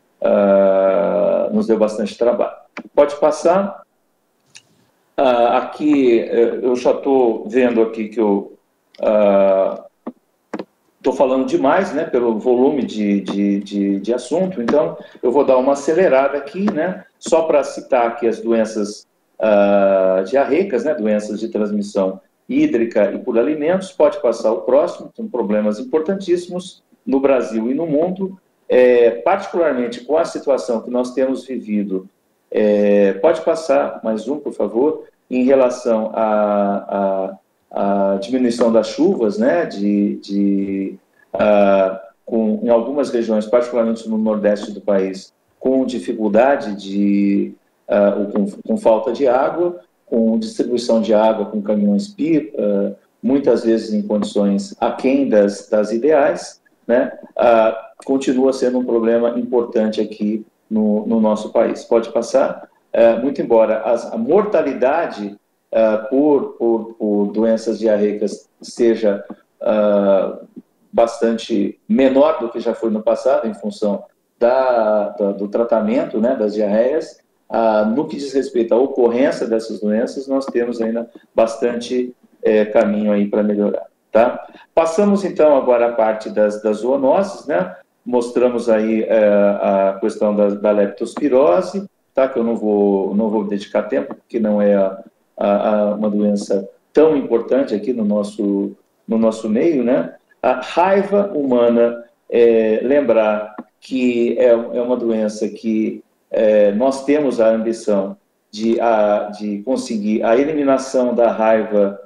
nos deu bastante trabalho. Pode passar. Aqui, eu já estou vendo aqui que eu estou falando demais, né, pelo volume de assunto, então eu vou dar uma acelerada aqui, né, só para citar aqui as doenças diarreicas, né, doenças de transmissão hídrica e por alimentos. Pode passar o próximo. São problemas importantíssimos no Brasil e no mundo, particularmente com a situação que nós temos vivido. Pode passar mais um, por favor, em relação à diminuição das chuvas, né, em algumas regiões, particularmente no nordeste do país, com dificuldade com falta de água, com distribuição de água com caminhões-pipa, muitas vezes em condições aquém das ideais, né? Continua sendo um problema importante aqui no nosso país. Pode passar. Muito embora a mortalidade por doenças diarreicas seja bastante menor do que já foi no passado, em função do tratamento, né, das diarreias, no que diz respeito à ocorrência dessas doenças, nós temos ainda bastante caminho aí para melhorar. Tá? Passamos então agora a parte das zoonoses, né? Mostramos aí a questão da leptospirose, tá? Que eu não vou dedicar tempo, porque não é uma doença tão importante aqui no nosso meio, né? A raiva humana, lembrar que é uma doença que nós temos a ambição de conseguir a eliminação da raiva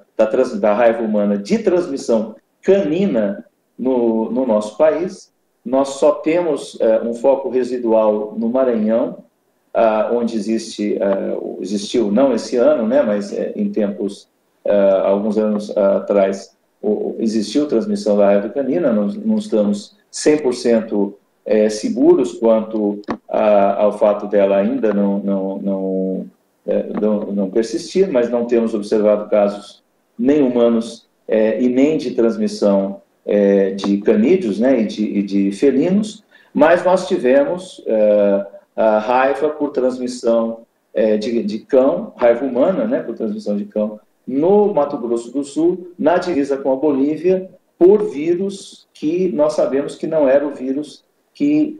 humana de transmissão canina no nosso país. Nós só temos um foco residual no Maranhão, onde existiu, não esse ano, né, mas em tempos, alguns anos atrás, existiu transmissão da raiva canina. Não estamos 100% seguros quanto ao fato dela ainda não persistir, mas não temos observado casos nem humanos e nem de transmissão de canídeos, né, e de felinos, mas nós tivemos a raiva por transmissão de cão, raiva humana, né, por transmissão de cão, no Mato Grosso do Sul, na divisa com a Bolívia, por vírus que nós sabemos que não era o vírus que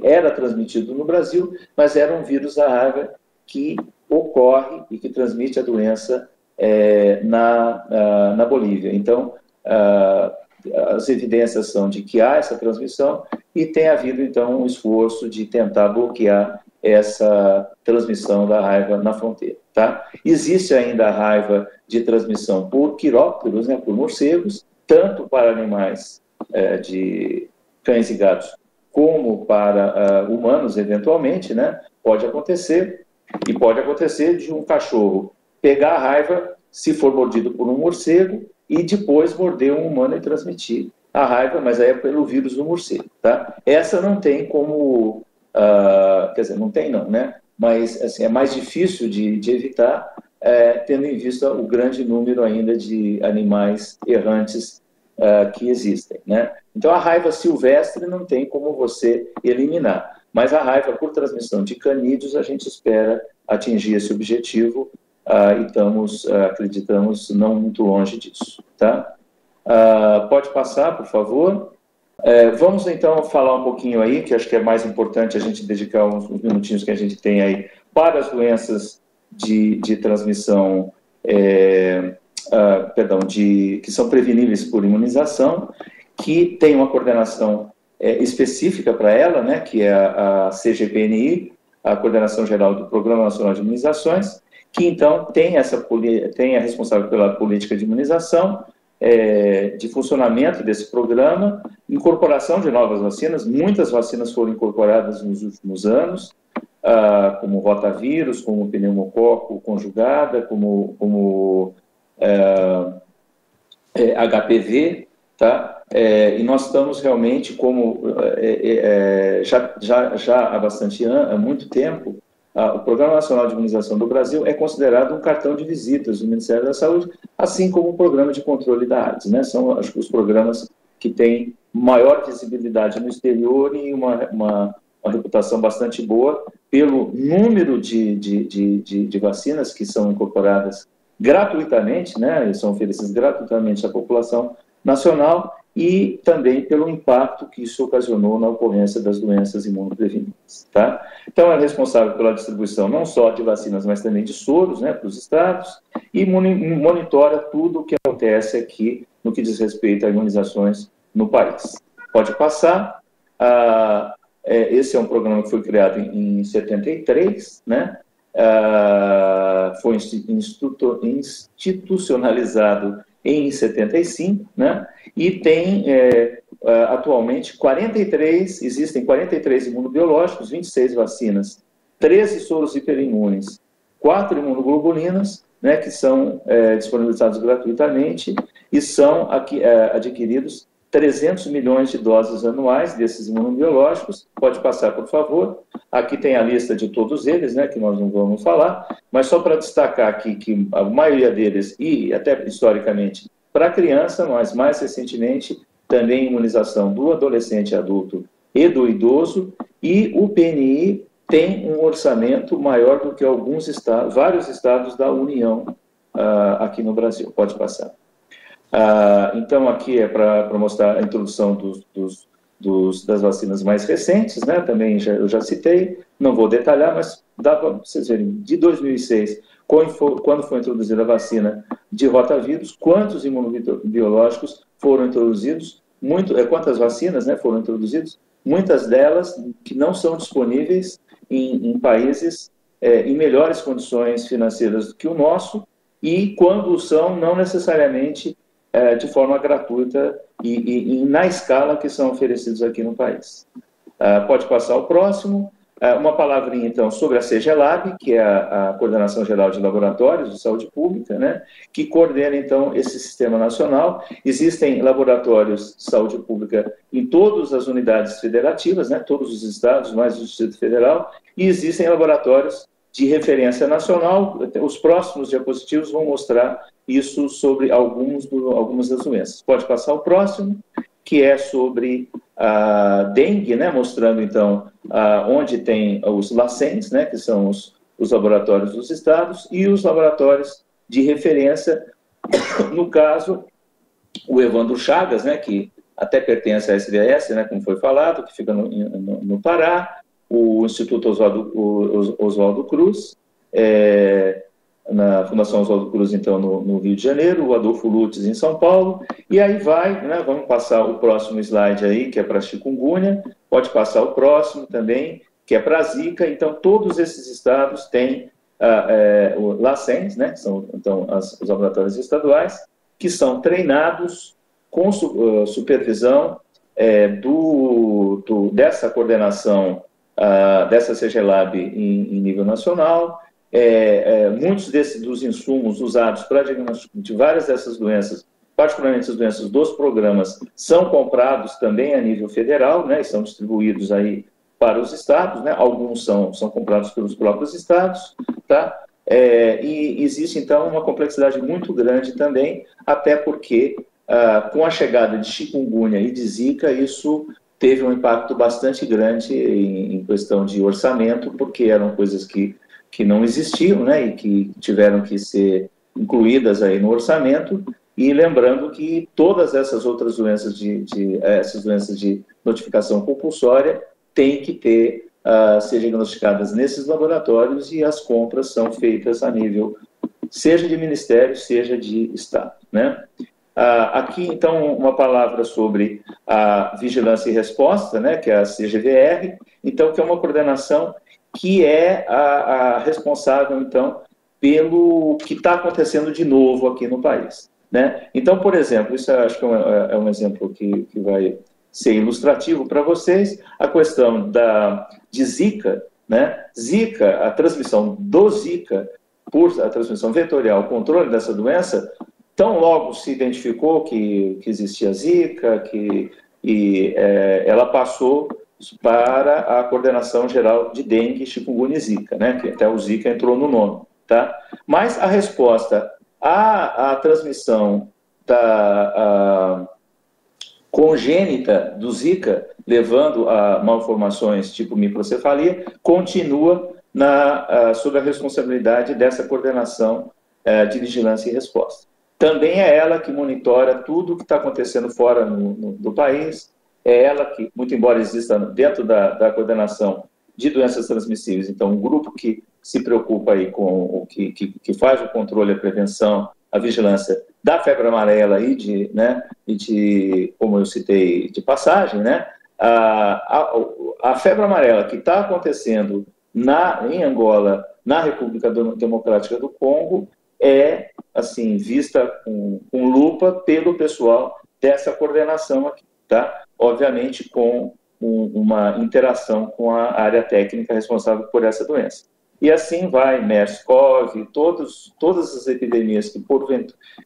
era transmitido no Brasil, mas era um vírus da raiva que ocorre e que transmite a doença na Bolívia. Então, as evidências são de que há essa transmissão e tem havido, então, um esforço de tentar bloquear essa transmissão da raiva na fronteira. Tá? Existe ainda a raiva de transmissão por quirópteros, né, por morcegos, tanto para animais de cães e gatos, como para humanos, eventualmente, né? Pode acontecer, e pode acontecer de um cachorro pegar a raiva, se for mordido por um morcego, e depois morder um humano e transmitir a raiva, mas aí é pelo vírus do morcego, tá? Essa não tem como, quer dizer, não tem não, né? Mas assim, é mais difícil de evitar, tendo em vista o grande número ainda de animais errantes que existem, né? Então, a raiva silvestre não tem como você eliminar, mas a raiva por transmissão de canídeos, a gente espera atingir esse objetivo e acreditamos, não muito longe disso, tá? Pode passar, por favor. Vamos, então, falar um pouquinho aí, que acho que é mais importante a gente dedicar uns minutinhos que a gente tem aí para as doenças de transmissão que são preveníveis por imunização, que tem uma coordenação específica para ela, né, que é a CGPNI, a Coordenação Geral do Programa Nacional de Imunizações, que então tem a responsável pela política de imunização, de funcionamento desse programa, incorporação de novas vacinas. Muitas vacinas foram incorporadas nos últimos anos, como rotavírus, como pneumococo conjugada, como HPV, tá? E nós estamos realmente, como já há muito tempo, o Programa Nacional de Imunização do Brasil é considerado um cartão de visitas do Ministério da Saúde, assim como o Programa de Controle da AIDS, né? São, acho que, os programas que têm maior visibilidade no exterior e uma reputação bastante boa pelo número de vacinas que são incorporadas gratuitamente, né? São oferecidas gratuitamente à população nacional, e também pelo impacto que isso ocasionou na ocorrência das doenças imunopreveníveis, tá? Então, é responsável pela distribuição não só de vacinas, mas também de soros, né, para os estados, e monitora tudo o que acontece aqui no que diz respeito a imunizações no país. Pode passar. Esse é um programa que foi criado em 73, né? Foi institucionalizado em 75, né? E tem atualmente existem 43 imunobiológicos, 26 vacinas, 13 soros hiperimunes, 4 imunoglobulinas, né, que são disponibilizados gratuitamente, e são adquiridos 300 milhões de doses anuais desses imunobiológicos. Pode passar, por favor. Aqui tem a lista de todos eles, né, que nós não vamos falar, mas só para destacar aqui que a maioria deles, e até historicamente, para a criança, mas mais recentemente também imunização do adolescente e adulto e do idoso, e o PNI tem um orçamento maior do que vários estados da União aqui no Brasil. Pode passar. Então, aqui é para mostrar a introdução das vacinas mais recentes, né? Também eu já citei, não vou detalhar, mas dá para vocês verem, de 2006, quando foi introduzida a vacina de rotavírus, quantos imunobiológicos foram introduzidos, quantas vacinas, né, foram introduzidas, muitas delas que não são disponíveis em países em melhores condições financeiras do que o nosso, e quando são, não necessariamente de forma gratuita e na escala que são oferecidos aqui no país. Pode passar o próximo. Uma palavrinha, então, sobre a CGLAB, que é a Coordenação Geral de Laboratórios de Saúde Pública, né, que coordena, então, esse sistema nacional. Existem laboratórios de saúde pública em todas as unidades federativas, né, todos os estados, mais o Distrito Federal, e existem laboratórios de referência nacional. Os próximos diapositivos vão mostrar isso sobre algumas das doenças. Pode passar o próximo, que é sobre a dengue, né, mostrando, então, onde tem os LACENs, né, que são os laboratórios dos estados, e os laboratórios de referência, no caso, o Evandro Chagas, né, que até pertence à SDS, né, como foi falado, que fica no Pará, o Instituto Oswaldo Cruz, na Fundação Oswaldo Cruz, então, no Rio de Janeiro, o Adolfo Lutz em São Paulo, e aí vai, né, vamos passar o próximo slide aí, que é para chikungunya, pode passar o próximo também, que é para Zika. Então, todos esses estados têm o LACENs, né, que são, então, os laboratórios estaduais, que são treinados com supervisão dessa coordenação dessa CGLab em nível nacional. Muitos dos insumos usados para diagnóstico de várias dessas doenças, particularmente as doenças dos programas, são comprados também a nível federal, né, e são distribuídos aí para os estados, né, alguns são comprados pelos próprios estados, tá? E existe, então, uma complexidade muito grande também, até porque, com a chegada de chikungunya e de Zika, isso teve um impacto bastante grande em questão de orçamento, porque eram coisas que não existiam, né, e que tiveram que ser incluídas aí no orçamento. E lembrando que todas essas outras doenças essas doenças de notificação compulsória têm que ser diagnosticadas nesses laboratórios, e as compras são feitas a nível, seja de ministério, seja de estado, né? Aqui, então, uma palavra sobre a vigilância e resposta, né, que é a CGVR, então, que é uma coordenação que é a responsável, então, pelo que está acontecendo de novo aqui no país, né? Então, por exemplo, isso eu acho que é um exemplo que vai ser ilustrativo para vocês, a questão de Zika, né? Zika, a transmissão do Zika, por a transmissão vetorial, o controle dessa doença, tão logo se identificou que existia Zika, ela passou para a Coordenação Geral de Dengue, Chikungunya e Zika, né? Que até o Zika entrou no nome, tá? Mas a resposta à transmissão congênita do Zika, levando a malformações tipo microcefalia, continua sob a responsabilidade dessa coordenação de vigilância e resposta. Também é ela que monitora tudo o que está acontecendo fora do país, é ela que, muito embora exista dentro da coordenação de doenças transmissíveis, então um grupo que se preocupa aí com o que faz o controle, a prevenção, a vigilância da febre amarela como eu citei de passagem, né? A febre amarela que está acontecendo em Angola, na República Democrática do Congo, é, assim, vista com lupa pelo pessoal dessa coordenação aqui, tá? Obviamente com uma interação com a área técnica responsável por essa doença. E assim vai, MERS-CoV, todas as epidemias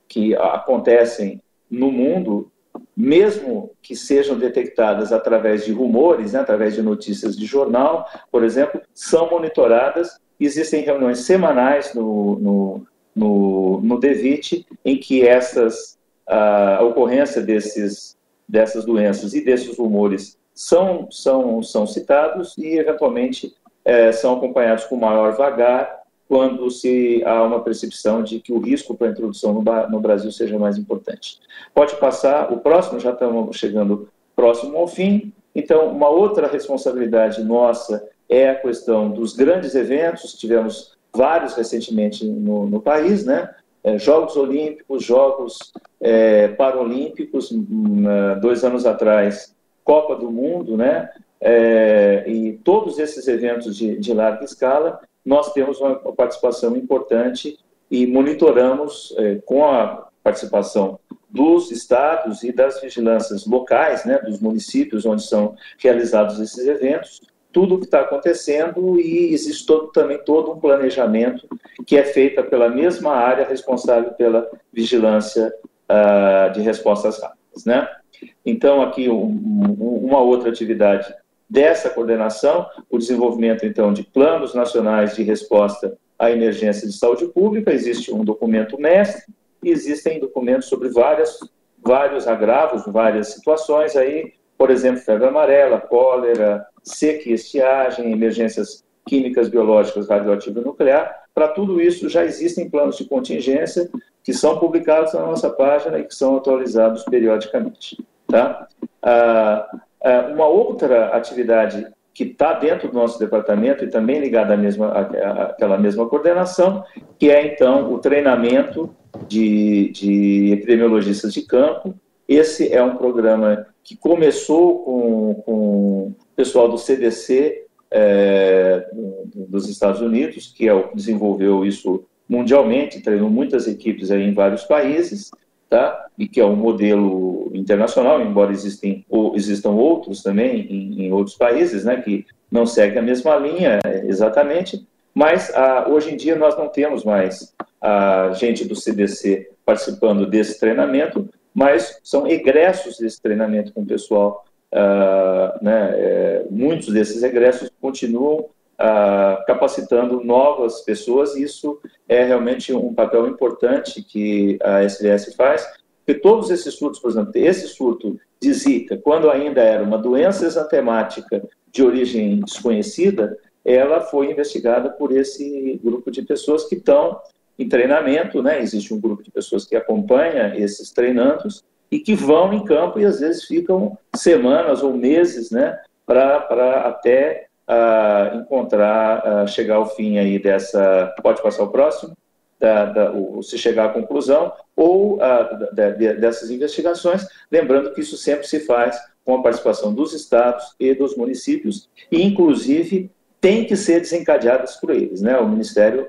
que acontecem no mundo, mesmo que sejam detectadas através de rumores, né, através de notícias de jornal, por exemplo, são monitoradas. Existem reuniões semanais no DEVIT, em que a ocorrência dessas doenças e desses rumores são citados e, eventualmente, são acompanhados com maior vagar quando há uma percepção de que o risco para a introdução no Brasil seja mais importante. Pode passar o próximo, já estamos chegando próximo ao fim. Então, uma outra responsabilidade nossa é a questão dos grandes eventos. Tivemos vários recentemente no país, né? Jogos Olímpicos, Jogos Paralímpicos, 2 anos atrás, Copa do Mundo, né? E todos esses eventos de larga escala, nós temos uma participação importante e monitoramos com a participação dos estados e das vigilâncias locais, né, dos municípios onde são realizados esses eventos, tudo o que está acontecendo, e existe também todo um planejamento que é feito pela mesma área responsável pela vigilância de respostas rápidas, né? Então, aqui uma outra atividade dessa coordenação, o desenvolvimento, então, de planos nacionais de resposta à emergência de saúde pública. Existe um documento mestre e existem documentos sobre vários agravos, várias situações aí, por exemplo, febre amarela, cólera, seca e estiagem, emergências químicas, biológicas, radioativa e nuclear. Para tudo isso já existem planos de contingência que são publicados na nossa página e que são atualizados periodicamente. Tá? Uma outra atividade que está dentro do nosso departamento e também ligada àquela mesma coordenação, que é, então, o treinamento de epidemiologistas de campo. Esse é um programa que começou com o pessoal do CDC dos Estados Unidos, que é o que desenvolveu isso mundialmente, treinou muitas equipes aí em vários países, tá? E que é um modelo internacional, embora existam outros também em outros países, né, que não seguem a mesma linha exatamente, mas hoje em dia nós não temos mais a gente do CDC participando desse treinamento, mas são egressos desse treinamento com o pessoal, muitos desses egressos continuam capacitando novas pessoas, e isso é realmente um papel importante que a SVS faz, porque todos esses surtos, por exemplo, esse surto de Zika, quando ainda era uma doença exantemática de origem desconhecida, ela foi investigada por esse grupo de pessoas que estão em treinamento, né? Existe um grupo de pessoas que acompanha esses treinandos e que vão em campo e às vezes ficam semanas ou meses, né, para até chegar ao fim aí dessa... Pode passar o próximo? Se chegar à conclusão ou dessas investigações, lembrando que isso sempre se faz com a participação dos estados e dos municípios, e inclusive tem que ser desencadeadas por eles, né? O Ministério,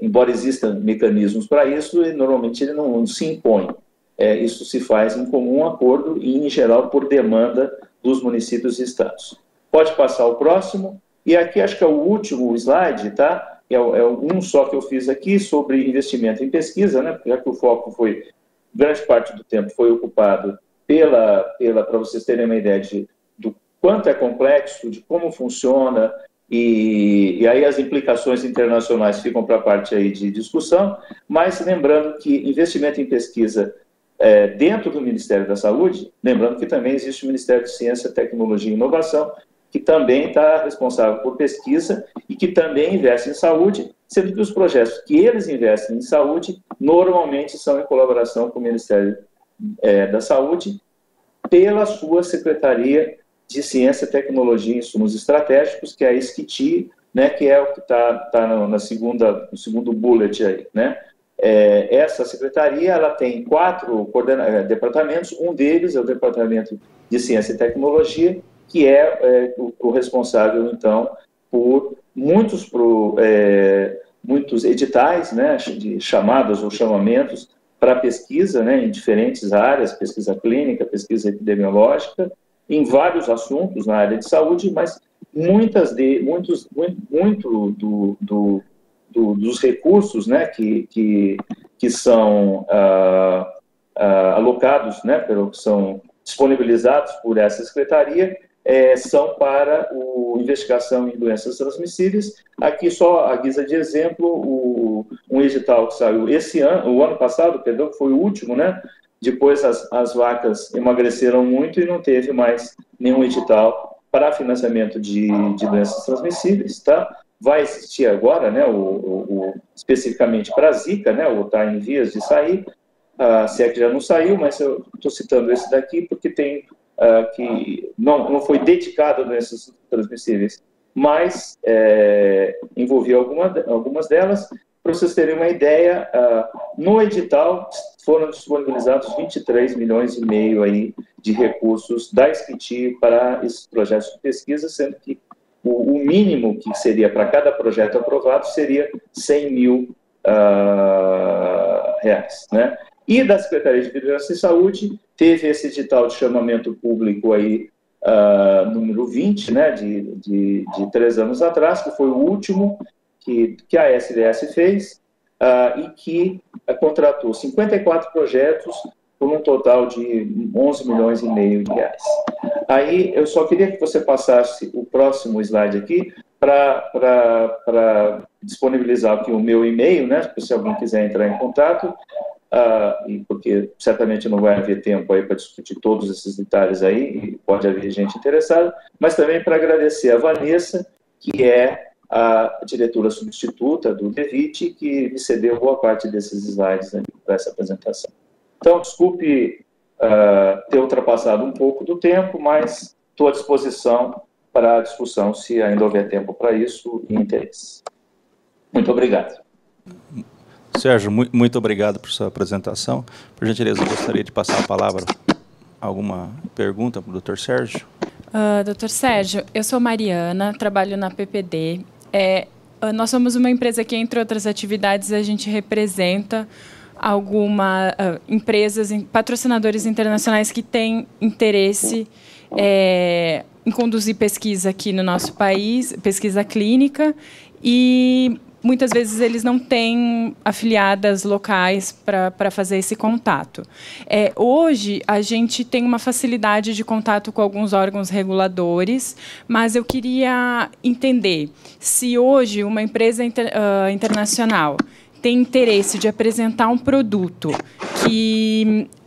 embora existam mecanismos para isso, normalmente ele não se impõe. Isso se faz em comum acordo e, em geral, por demanda dos municípios e estados. Pode passar o próximo. E aqui acho que é o último slide, tá? É um só que eu fiz aqui sobre investimento em pesquisa, né? Já que o foco foi, grande parte do tempo foi ocupado para vocês terem uma ideia do quanto é complexo, de como funciona, e aí as implicações internacionais ficam para a parte aí de discussão, mas lembrando que investimento em pesquisa dentro do Ministério da Saúde, lembrando que também existe o Ministério de Ciência, Tecnologia e Inovação, que também está responsável por pesquisa e que também investe em saúde, sendo que os projetos que eles investem em saúde normalmente são em colaboração com o Ministério da Saúde, pela sua Secretaria de Ciência, Tecnologia e Insumos Estratégicos, que é a SCTI, né, que é o que está no segundo bullet aí, né? Essa secretaria ela tem 4 departamentos, um deles é o Departamento de Ciência e Tecnologia, que é o responsável, então, por muitos editais, né, de chamadas ou chamamentos para pesquisa, né, em diferentes áreas, pesquisa clínica, pesquisa epidemiológica, em vários assuntos na área de saúde, mas muito dos recursos, né, que são alocados, né, que são disponibilizados por essa secretaria, são para investigação em doenças transmissíveis. Aqui, só a guisa de exemplo, um edital que saiu o ano passado, perdão, que foi o último, né? Depois as vacas emagreceram muito e não teve mais nenhum edital para financiamento de doenças transmissíveis, tá? Vai existir agora, né, especificamente para a Zika, né, ou está em vias de sair, se é que já não saiu, mas eu estou citando esse daqui porque tem que não foi dedicado a doenças transmissíveis, mas envolveu algumas delas. Para vocês terem uma ideia, no edital foram disponibilizados 23 milhões e meio aí de recursos da SCTI para esses projetos de pesquisa, sendo que o mínimo que seria para cada projeto aprovado seria 100 mil reais, né? E da Secretaria de Vigilância e Saúde teve esse edital de chamamento público aí, número 20, né, de 3 anos atrás, que foi o último que a SVS fez, e que contratou 54 projetos por um total de 11 milhões e meio de reais. Aí eu só queria que você passasse o próximo slide aqui para disponibilizar aqui o meu e-mail, né, se alguém quiser entrar em contato, porque certamente não vai haver tempo aí para discutir todos esses detalhes aí, e pode haver gente interessada, mas também para agradecer a Vanessa, que é a diretora substituta do DEVIT, que me cedeu boa parte desses slides para essa apresentação. Então, desculpe ter ultrapassado um pouco do tempo, mas estou à disposição para a discussão, se ainda houver tempo para isso e interesse. Muito obrigado. Sérgio, muito obrigado por sua apresentação. Por gentileza, eu gostaria de passar a palavra. Alguma pergunta para o Dr. Sérgio? Dr. Sérgio, eu sou Mariana, trabalho na PPD. Nós somos uma empresa que, entre outras atividades, a gente representa algumas empresas, patrocinadores internacionais que têm interesse em conduzir pesquisa aqui no nosso país, pesquisa clínica, e muitas vezes eles não têm afiliadas locais para fazer esse contato. Hoje, a gente tem uma facilidade de contato com alguns órgãos reguladores, mas eu queria entender se hoje uma empresa internacional tem interesse de apresentar um produto,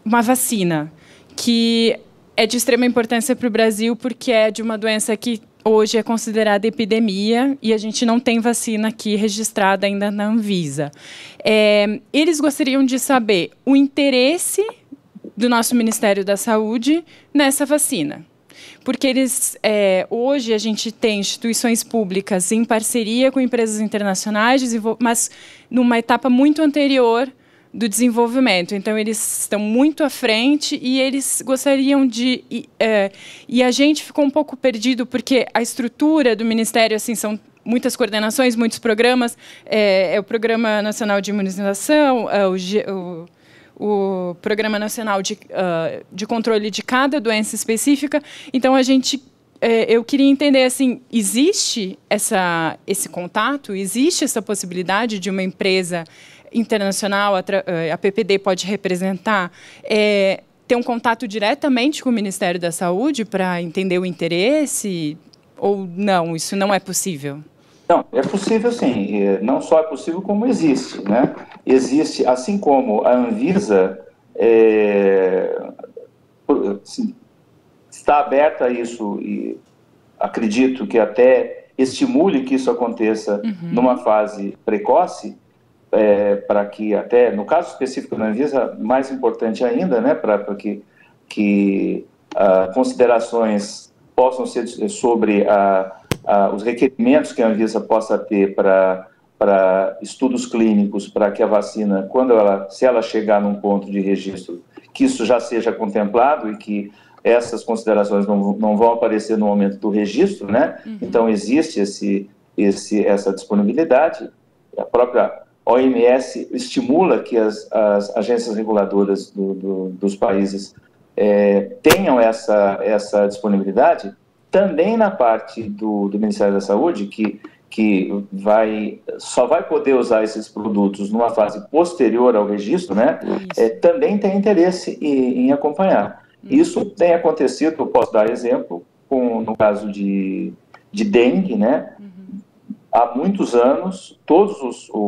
uma vacina, que é de extrema importância para o Brasil, porque é de uma doença que hoje é considerada epidemia e a gente não tem vacina aqui registrada ainda na Anvisa. Eles gostariam de saber o interesse do nosso Ministério da Saúde nessa vacina. Porque hoje a gente tem instituições públicas em parceria com empresas internacionais, mas numa etapa muito anterior do desenvolvimento. Então, eles estão muito à frente e eles gostariam de... E a gente ficou um pouco perdido, porque a estrutura do Ministério, assim, são muitas coordenações, muitos programas. O Programa Nacional de Imunização, o Programa Nacional de Controle de cada doença específica. Então, eu queria entender, assim, existe esse contato? Existe essa possibilidade de uma empresa internacional, a PPD pode representar, ter um contato diretamente com o Ministério da Saúde para entender o interesse? Ou não, isso não é possível? Não, é possível sim. Não só é possível, como existe, né? Existe, assim como a Anvisa está aberta a isso, e acredito que até estimule que isso aconteça numa fase precoce, para que até, no caso específico da Anvisa, mais importante ainda, né, para que considerações possam ser sobre os requerimentos que a Anvisa possa ter para estudos clínicos, para que a vacina, se ela chegar num ponto de registro, que isso já seja contemplado e que essas considerações não vão aparecer no momento do registro, né? Então, existe essa disponibilidade. A própria OMS estimula que as agências reguladoras dos países tenham essa disponibilidade, também na parte do Ministério da Saúde, que só vai poder usar esses produtos numa fase posterior ao registro, né? Também tem interesse em acompanhar. Isso tem acontecido, eu posso dar exemplo, no caso de dengue, né? Há muitos anos,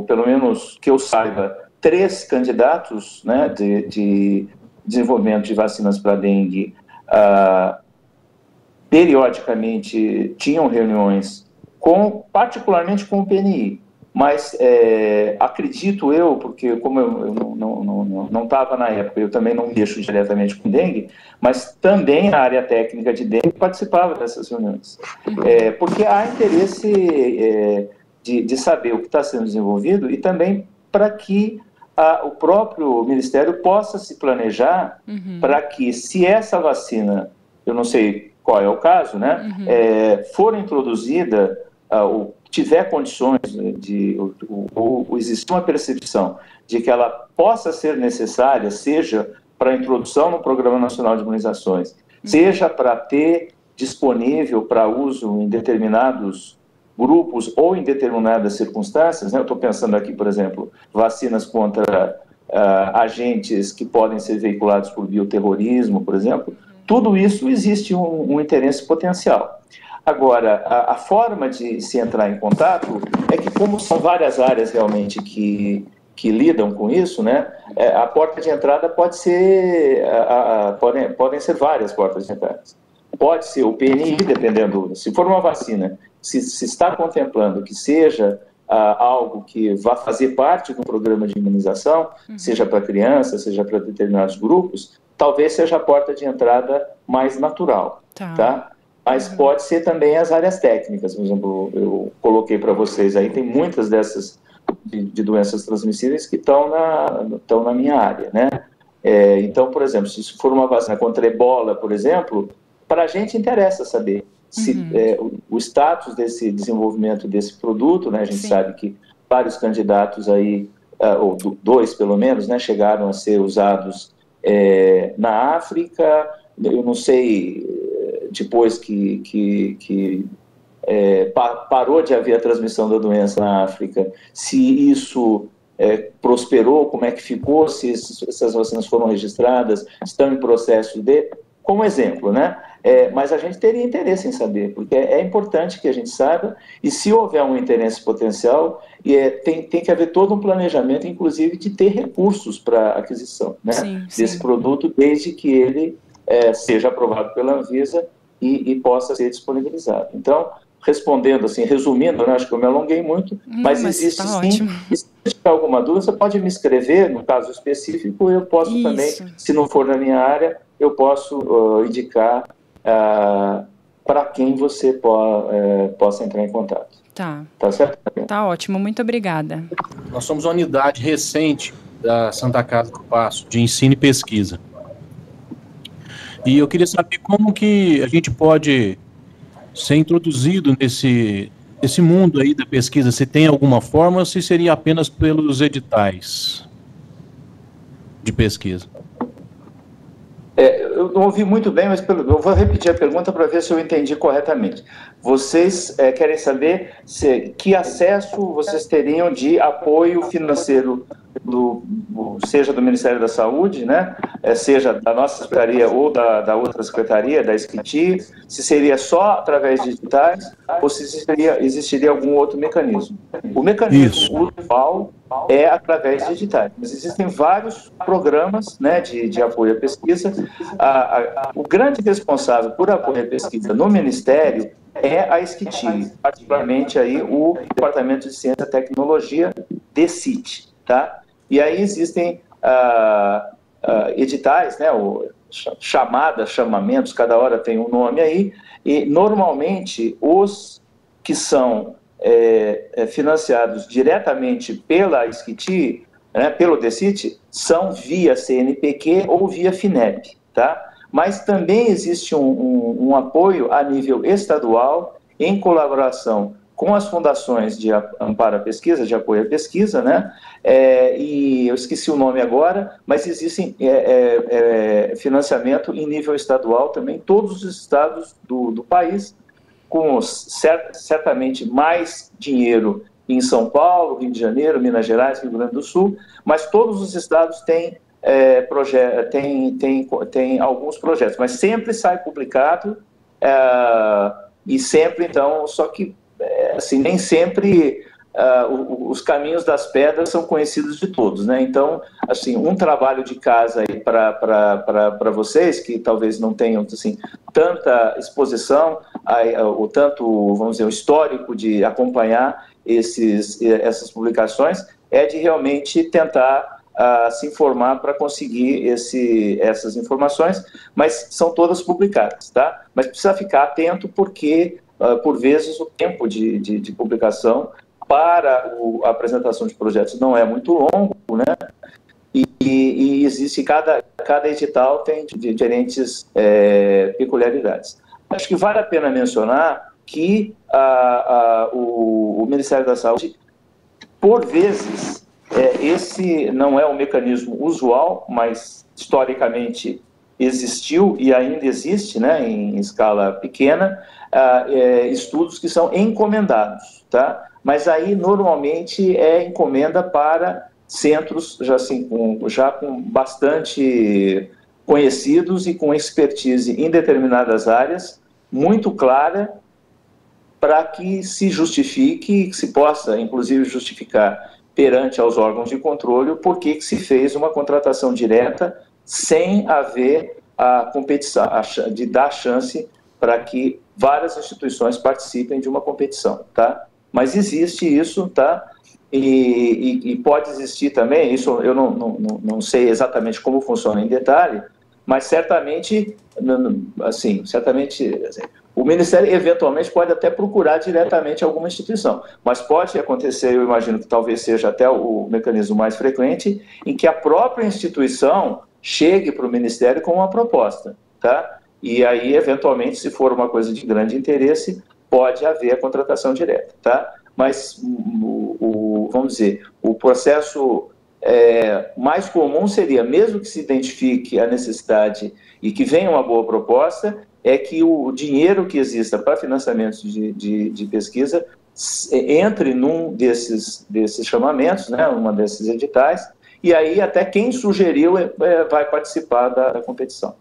pelo menos que eu saiba, 3 candidatos, né, de desenvolvimento de vacinas para dengue, periodicamente tinham reuniões, particularmente com o PNI, mas acredito eu, porque como eu não estava na época, eu também não mexo diretamente com dengue, mas também a área técnica de dengue participava dessas reuniões. Porque há interesse de saber o que está sendo desenvolvido e também para que o próprio Ministério possa se planejar para que, se essa vacina, eu não sei qual é o caso, né, for introduzida, ou tiver condições ou existir uma percepção de que ela possa ser necessária, seja para a introdução no Programa Nacional de Imunizações, seja para ter disponível para uso em determinados grupos ou em determinadas circunstâncias, né? Eu estou pensando aqui, por exemplo, vacinas contra agentes que podem ser veiculados por bioterrorismo, por exemplo, tudo isso existe um interesse potencial. Agora, a forma de se entrar em contato é que, como são várias áreas realmente que lidam com isso, né, a porta de entrada pode ser, podem ser várias portas de entrada. Pode ser o PNI, dependendo, se for uma vacina, se está contemplando que seja algo que vá fazer parte do programa de imunização, seja para crianças, seja para determinados grupos, talvez seja a porta de entrada mais natural, tá? Mas pode ser também as áreas técnicas. Por exemplo, eu coloquei para vocês aí, tem muitas dessas de doenças transmissíveis que estão na minha área, né? Então, por exemplo, se for uma vacina contra ebola, por exemplo, para a gente interessa saber se o status desse desenvolvimento desse produto, né? A gente sabe que vários candidatos aí, ou dois pelo menos, né, chegaram a ser usados na África. Eu não sei, depois que parou de haver a transmissão da doença na África, se isso prosperou, como é que ficou, se essas vacinas foram registradas, estão em processo como exemplo, né? Mas a gente teria interesse em saber, porque é importante que a gente saiba, e se houver um interesse potencial, tem que haver todo um planejamento, inclusive de ter recursos para aquisição, né, desse produto, desde que ele seja aprovado pela Anvisa e possa ser disponibilizado. Então, respondendo assim, resumindo, né, acho que eu me alonguei muito, mas existe sim. E se tiver alguma dúvida, você pode me escrever, no caso específico, eu posso também, se não for na minha área, eu posso indicar para quem você possa entrar em contato. Tá certo? Tá ótimo, muito obrigada. Nós somos uma unidade recente da Santa Casa do Paço, de ensino e pesquisa. E eu queria saber como que a gente pode ser introduzido nesse mundo aí da pesquisa, se tem alguma forma ou se seria apenas pelos editais de pesquisa. Eu não ouvi muito bem, mas eu vou repetir a pergunta para ver se eu entendi corretamente. Vocês querem saber que acesso vocês teriam de apoio financeiro, seja do Ministério da Saúde, né? Seja da nossa secretaria ou da outra secretaria, da SCTI, se seria só através de editais ou se existiria algum outro mecanismo. O mecanismo usual é através de editais, mas existem vários programas, né, de apoio à pesquisa. O grande responsável por apoio à pesquisa no Ministério é a SCTI, particularmente aí o Departamento de Ciência e Tecnologia, DCIT, tá? E aí existem editais, né, chamamentos, cada hora tem um nome aí, e normalmente os que são financiados diretamente pela SCTI, né, pelo DCIT, são via CNPq ou via FINEP, tá? Mas também existe um apoio a nível estadual, em colaboração com as fundações de amparo à pesquisa, de apoio à pesquisa, né? E eu esqueci o nome agora, mas existem financiamento em nível estadual também, todos os estados do país, com certamente mais dinheiro em São Paulo, Rio de Janeiro, Minas Gerais, Rio Grande do Sul, mas todos os estados têm tem alguns projetos, mas sempre sai publicado e sempre, então, só que assim, nem sempre os caminhos das pedras são conhecidos de todos, né? Então, assim, um trabalho de casa aí para vocês que talvez não tenham assim tanta exposição ou tanto, vamos dizer, o histórico de acompanhar essas publicações, é de realmente tentar se informar para conseguir essas informações, mas são todas publicadas, tá? Mas precisa ficar atento porque, por vezes, o tempo de publicação para a apresentação de projetos não é muito longo, né? E existe, cada edital tem diferentes peculiaridades. Acho que vale a pena mencionar que o Ministério da Saúde, por vezes, esse não é o mecanismo usual, mas historicamente existiu e ainda existe, né, em escala pequena, estudos que são encomendados, tá? Mas aí normalmente é encomenda para centros já com bastante conhecidos e com expertise em determinadas áreas, muito clara, para que se justifique, que se possa, inclusive, justificar perante aos órgãos de controle o porquê que se fez uma contratação direta sem haver a competição, de dar chance para que várias instituições participem de uma competição, tá? Mas existe isso, tá? E pode existir também, isso eu não sei exatamente como funciona em detalhe, mas certamente, assim, o Ministério eventualmente pode até procurar diretamente alguma instituição, mas pode acontecer, eu imagino que talvez seja até o mecanismo mais frequente, em que a própria instituição chegue para o Ministério com uma proposta, tá? E aí, eventualmente, se for uma coisa de grande interesse, pode haver a contratação direta, tá? Mas, vamos dizer, o processo mais comum seria, mesmo que se identifique a necessidade e que venha uma boa proposta, é que o dinheiro que exista para financiamento de pesquisa entre num desses chamamentos, né, uma desses editais, e aí até quem sugeriu vai participar da competição.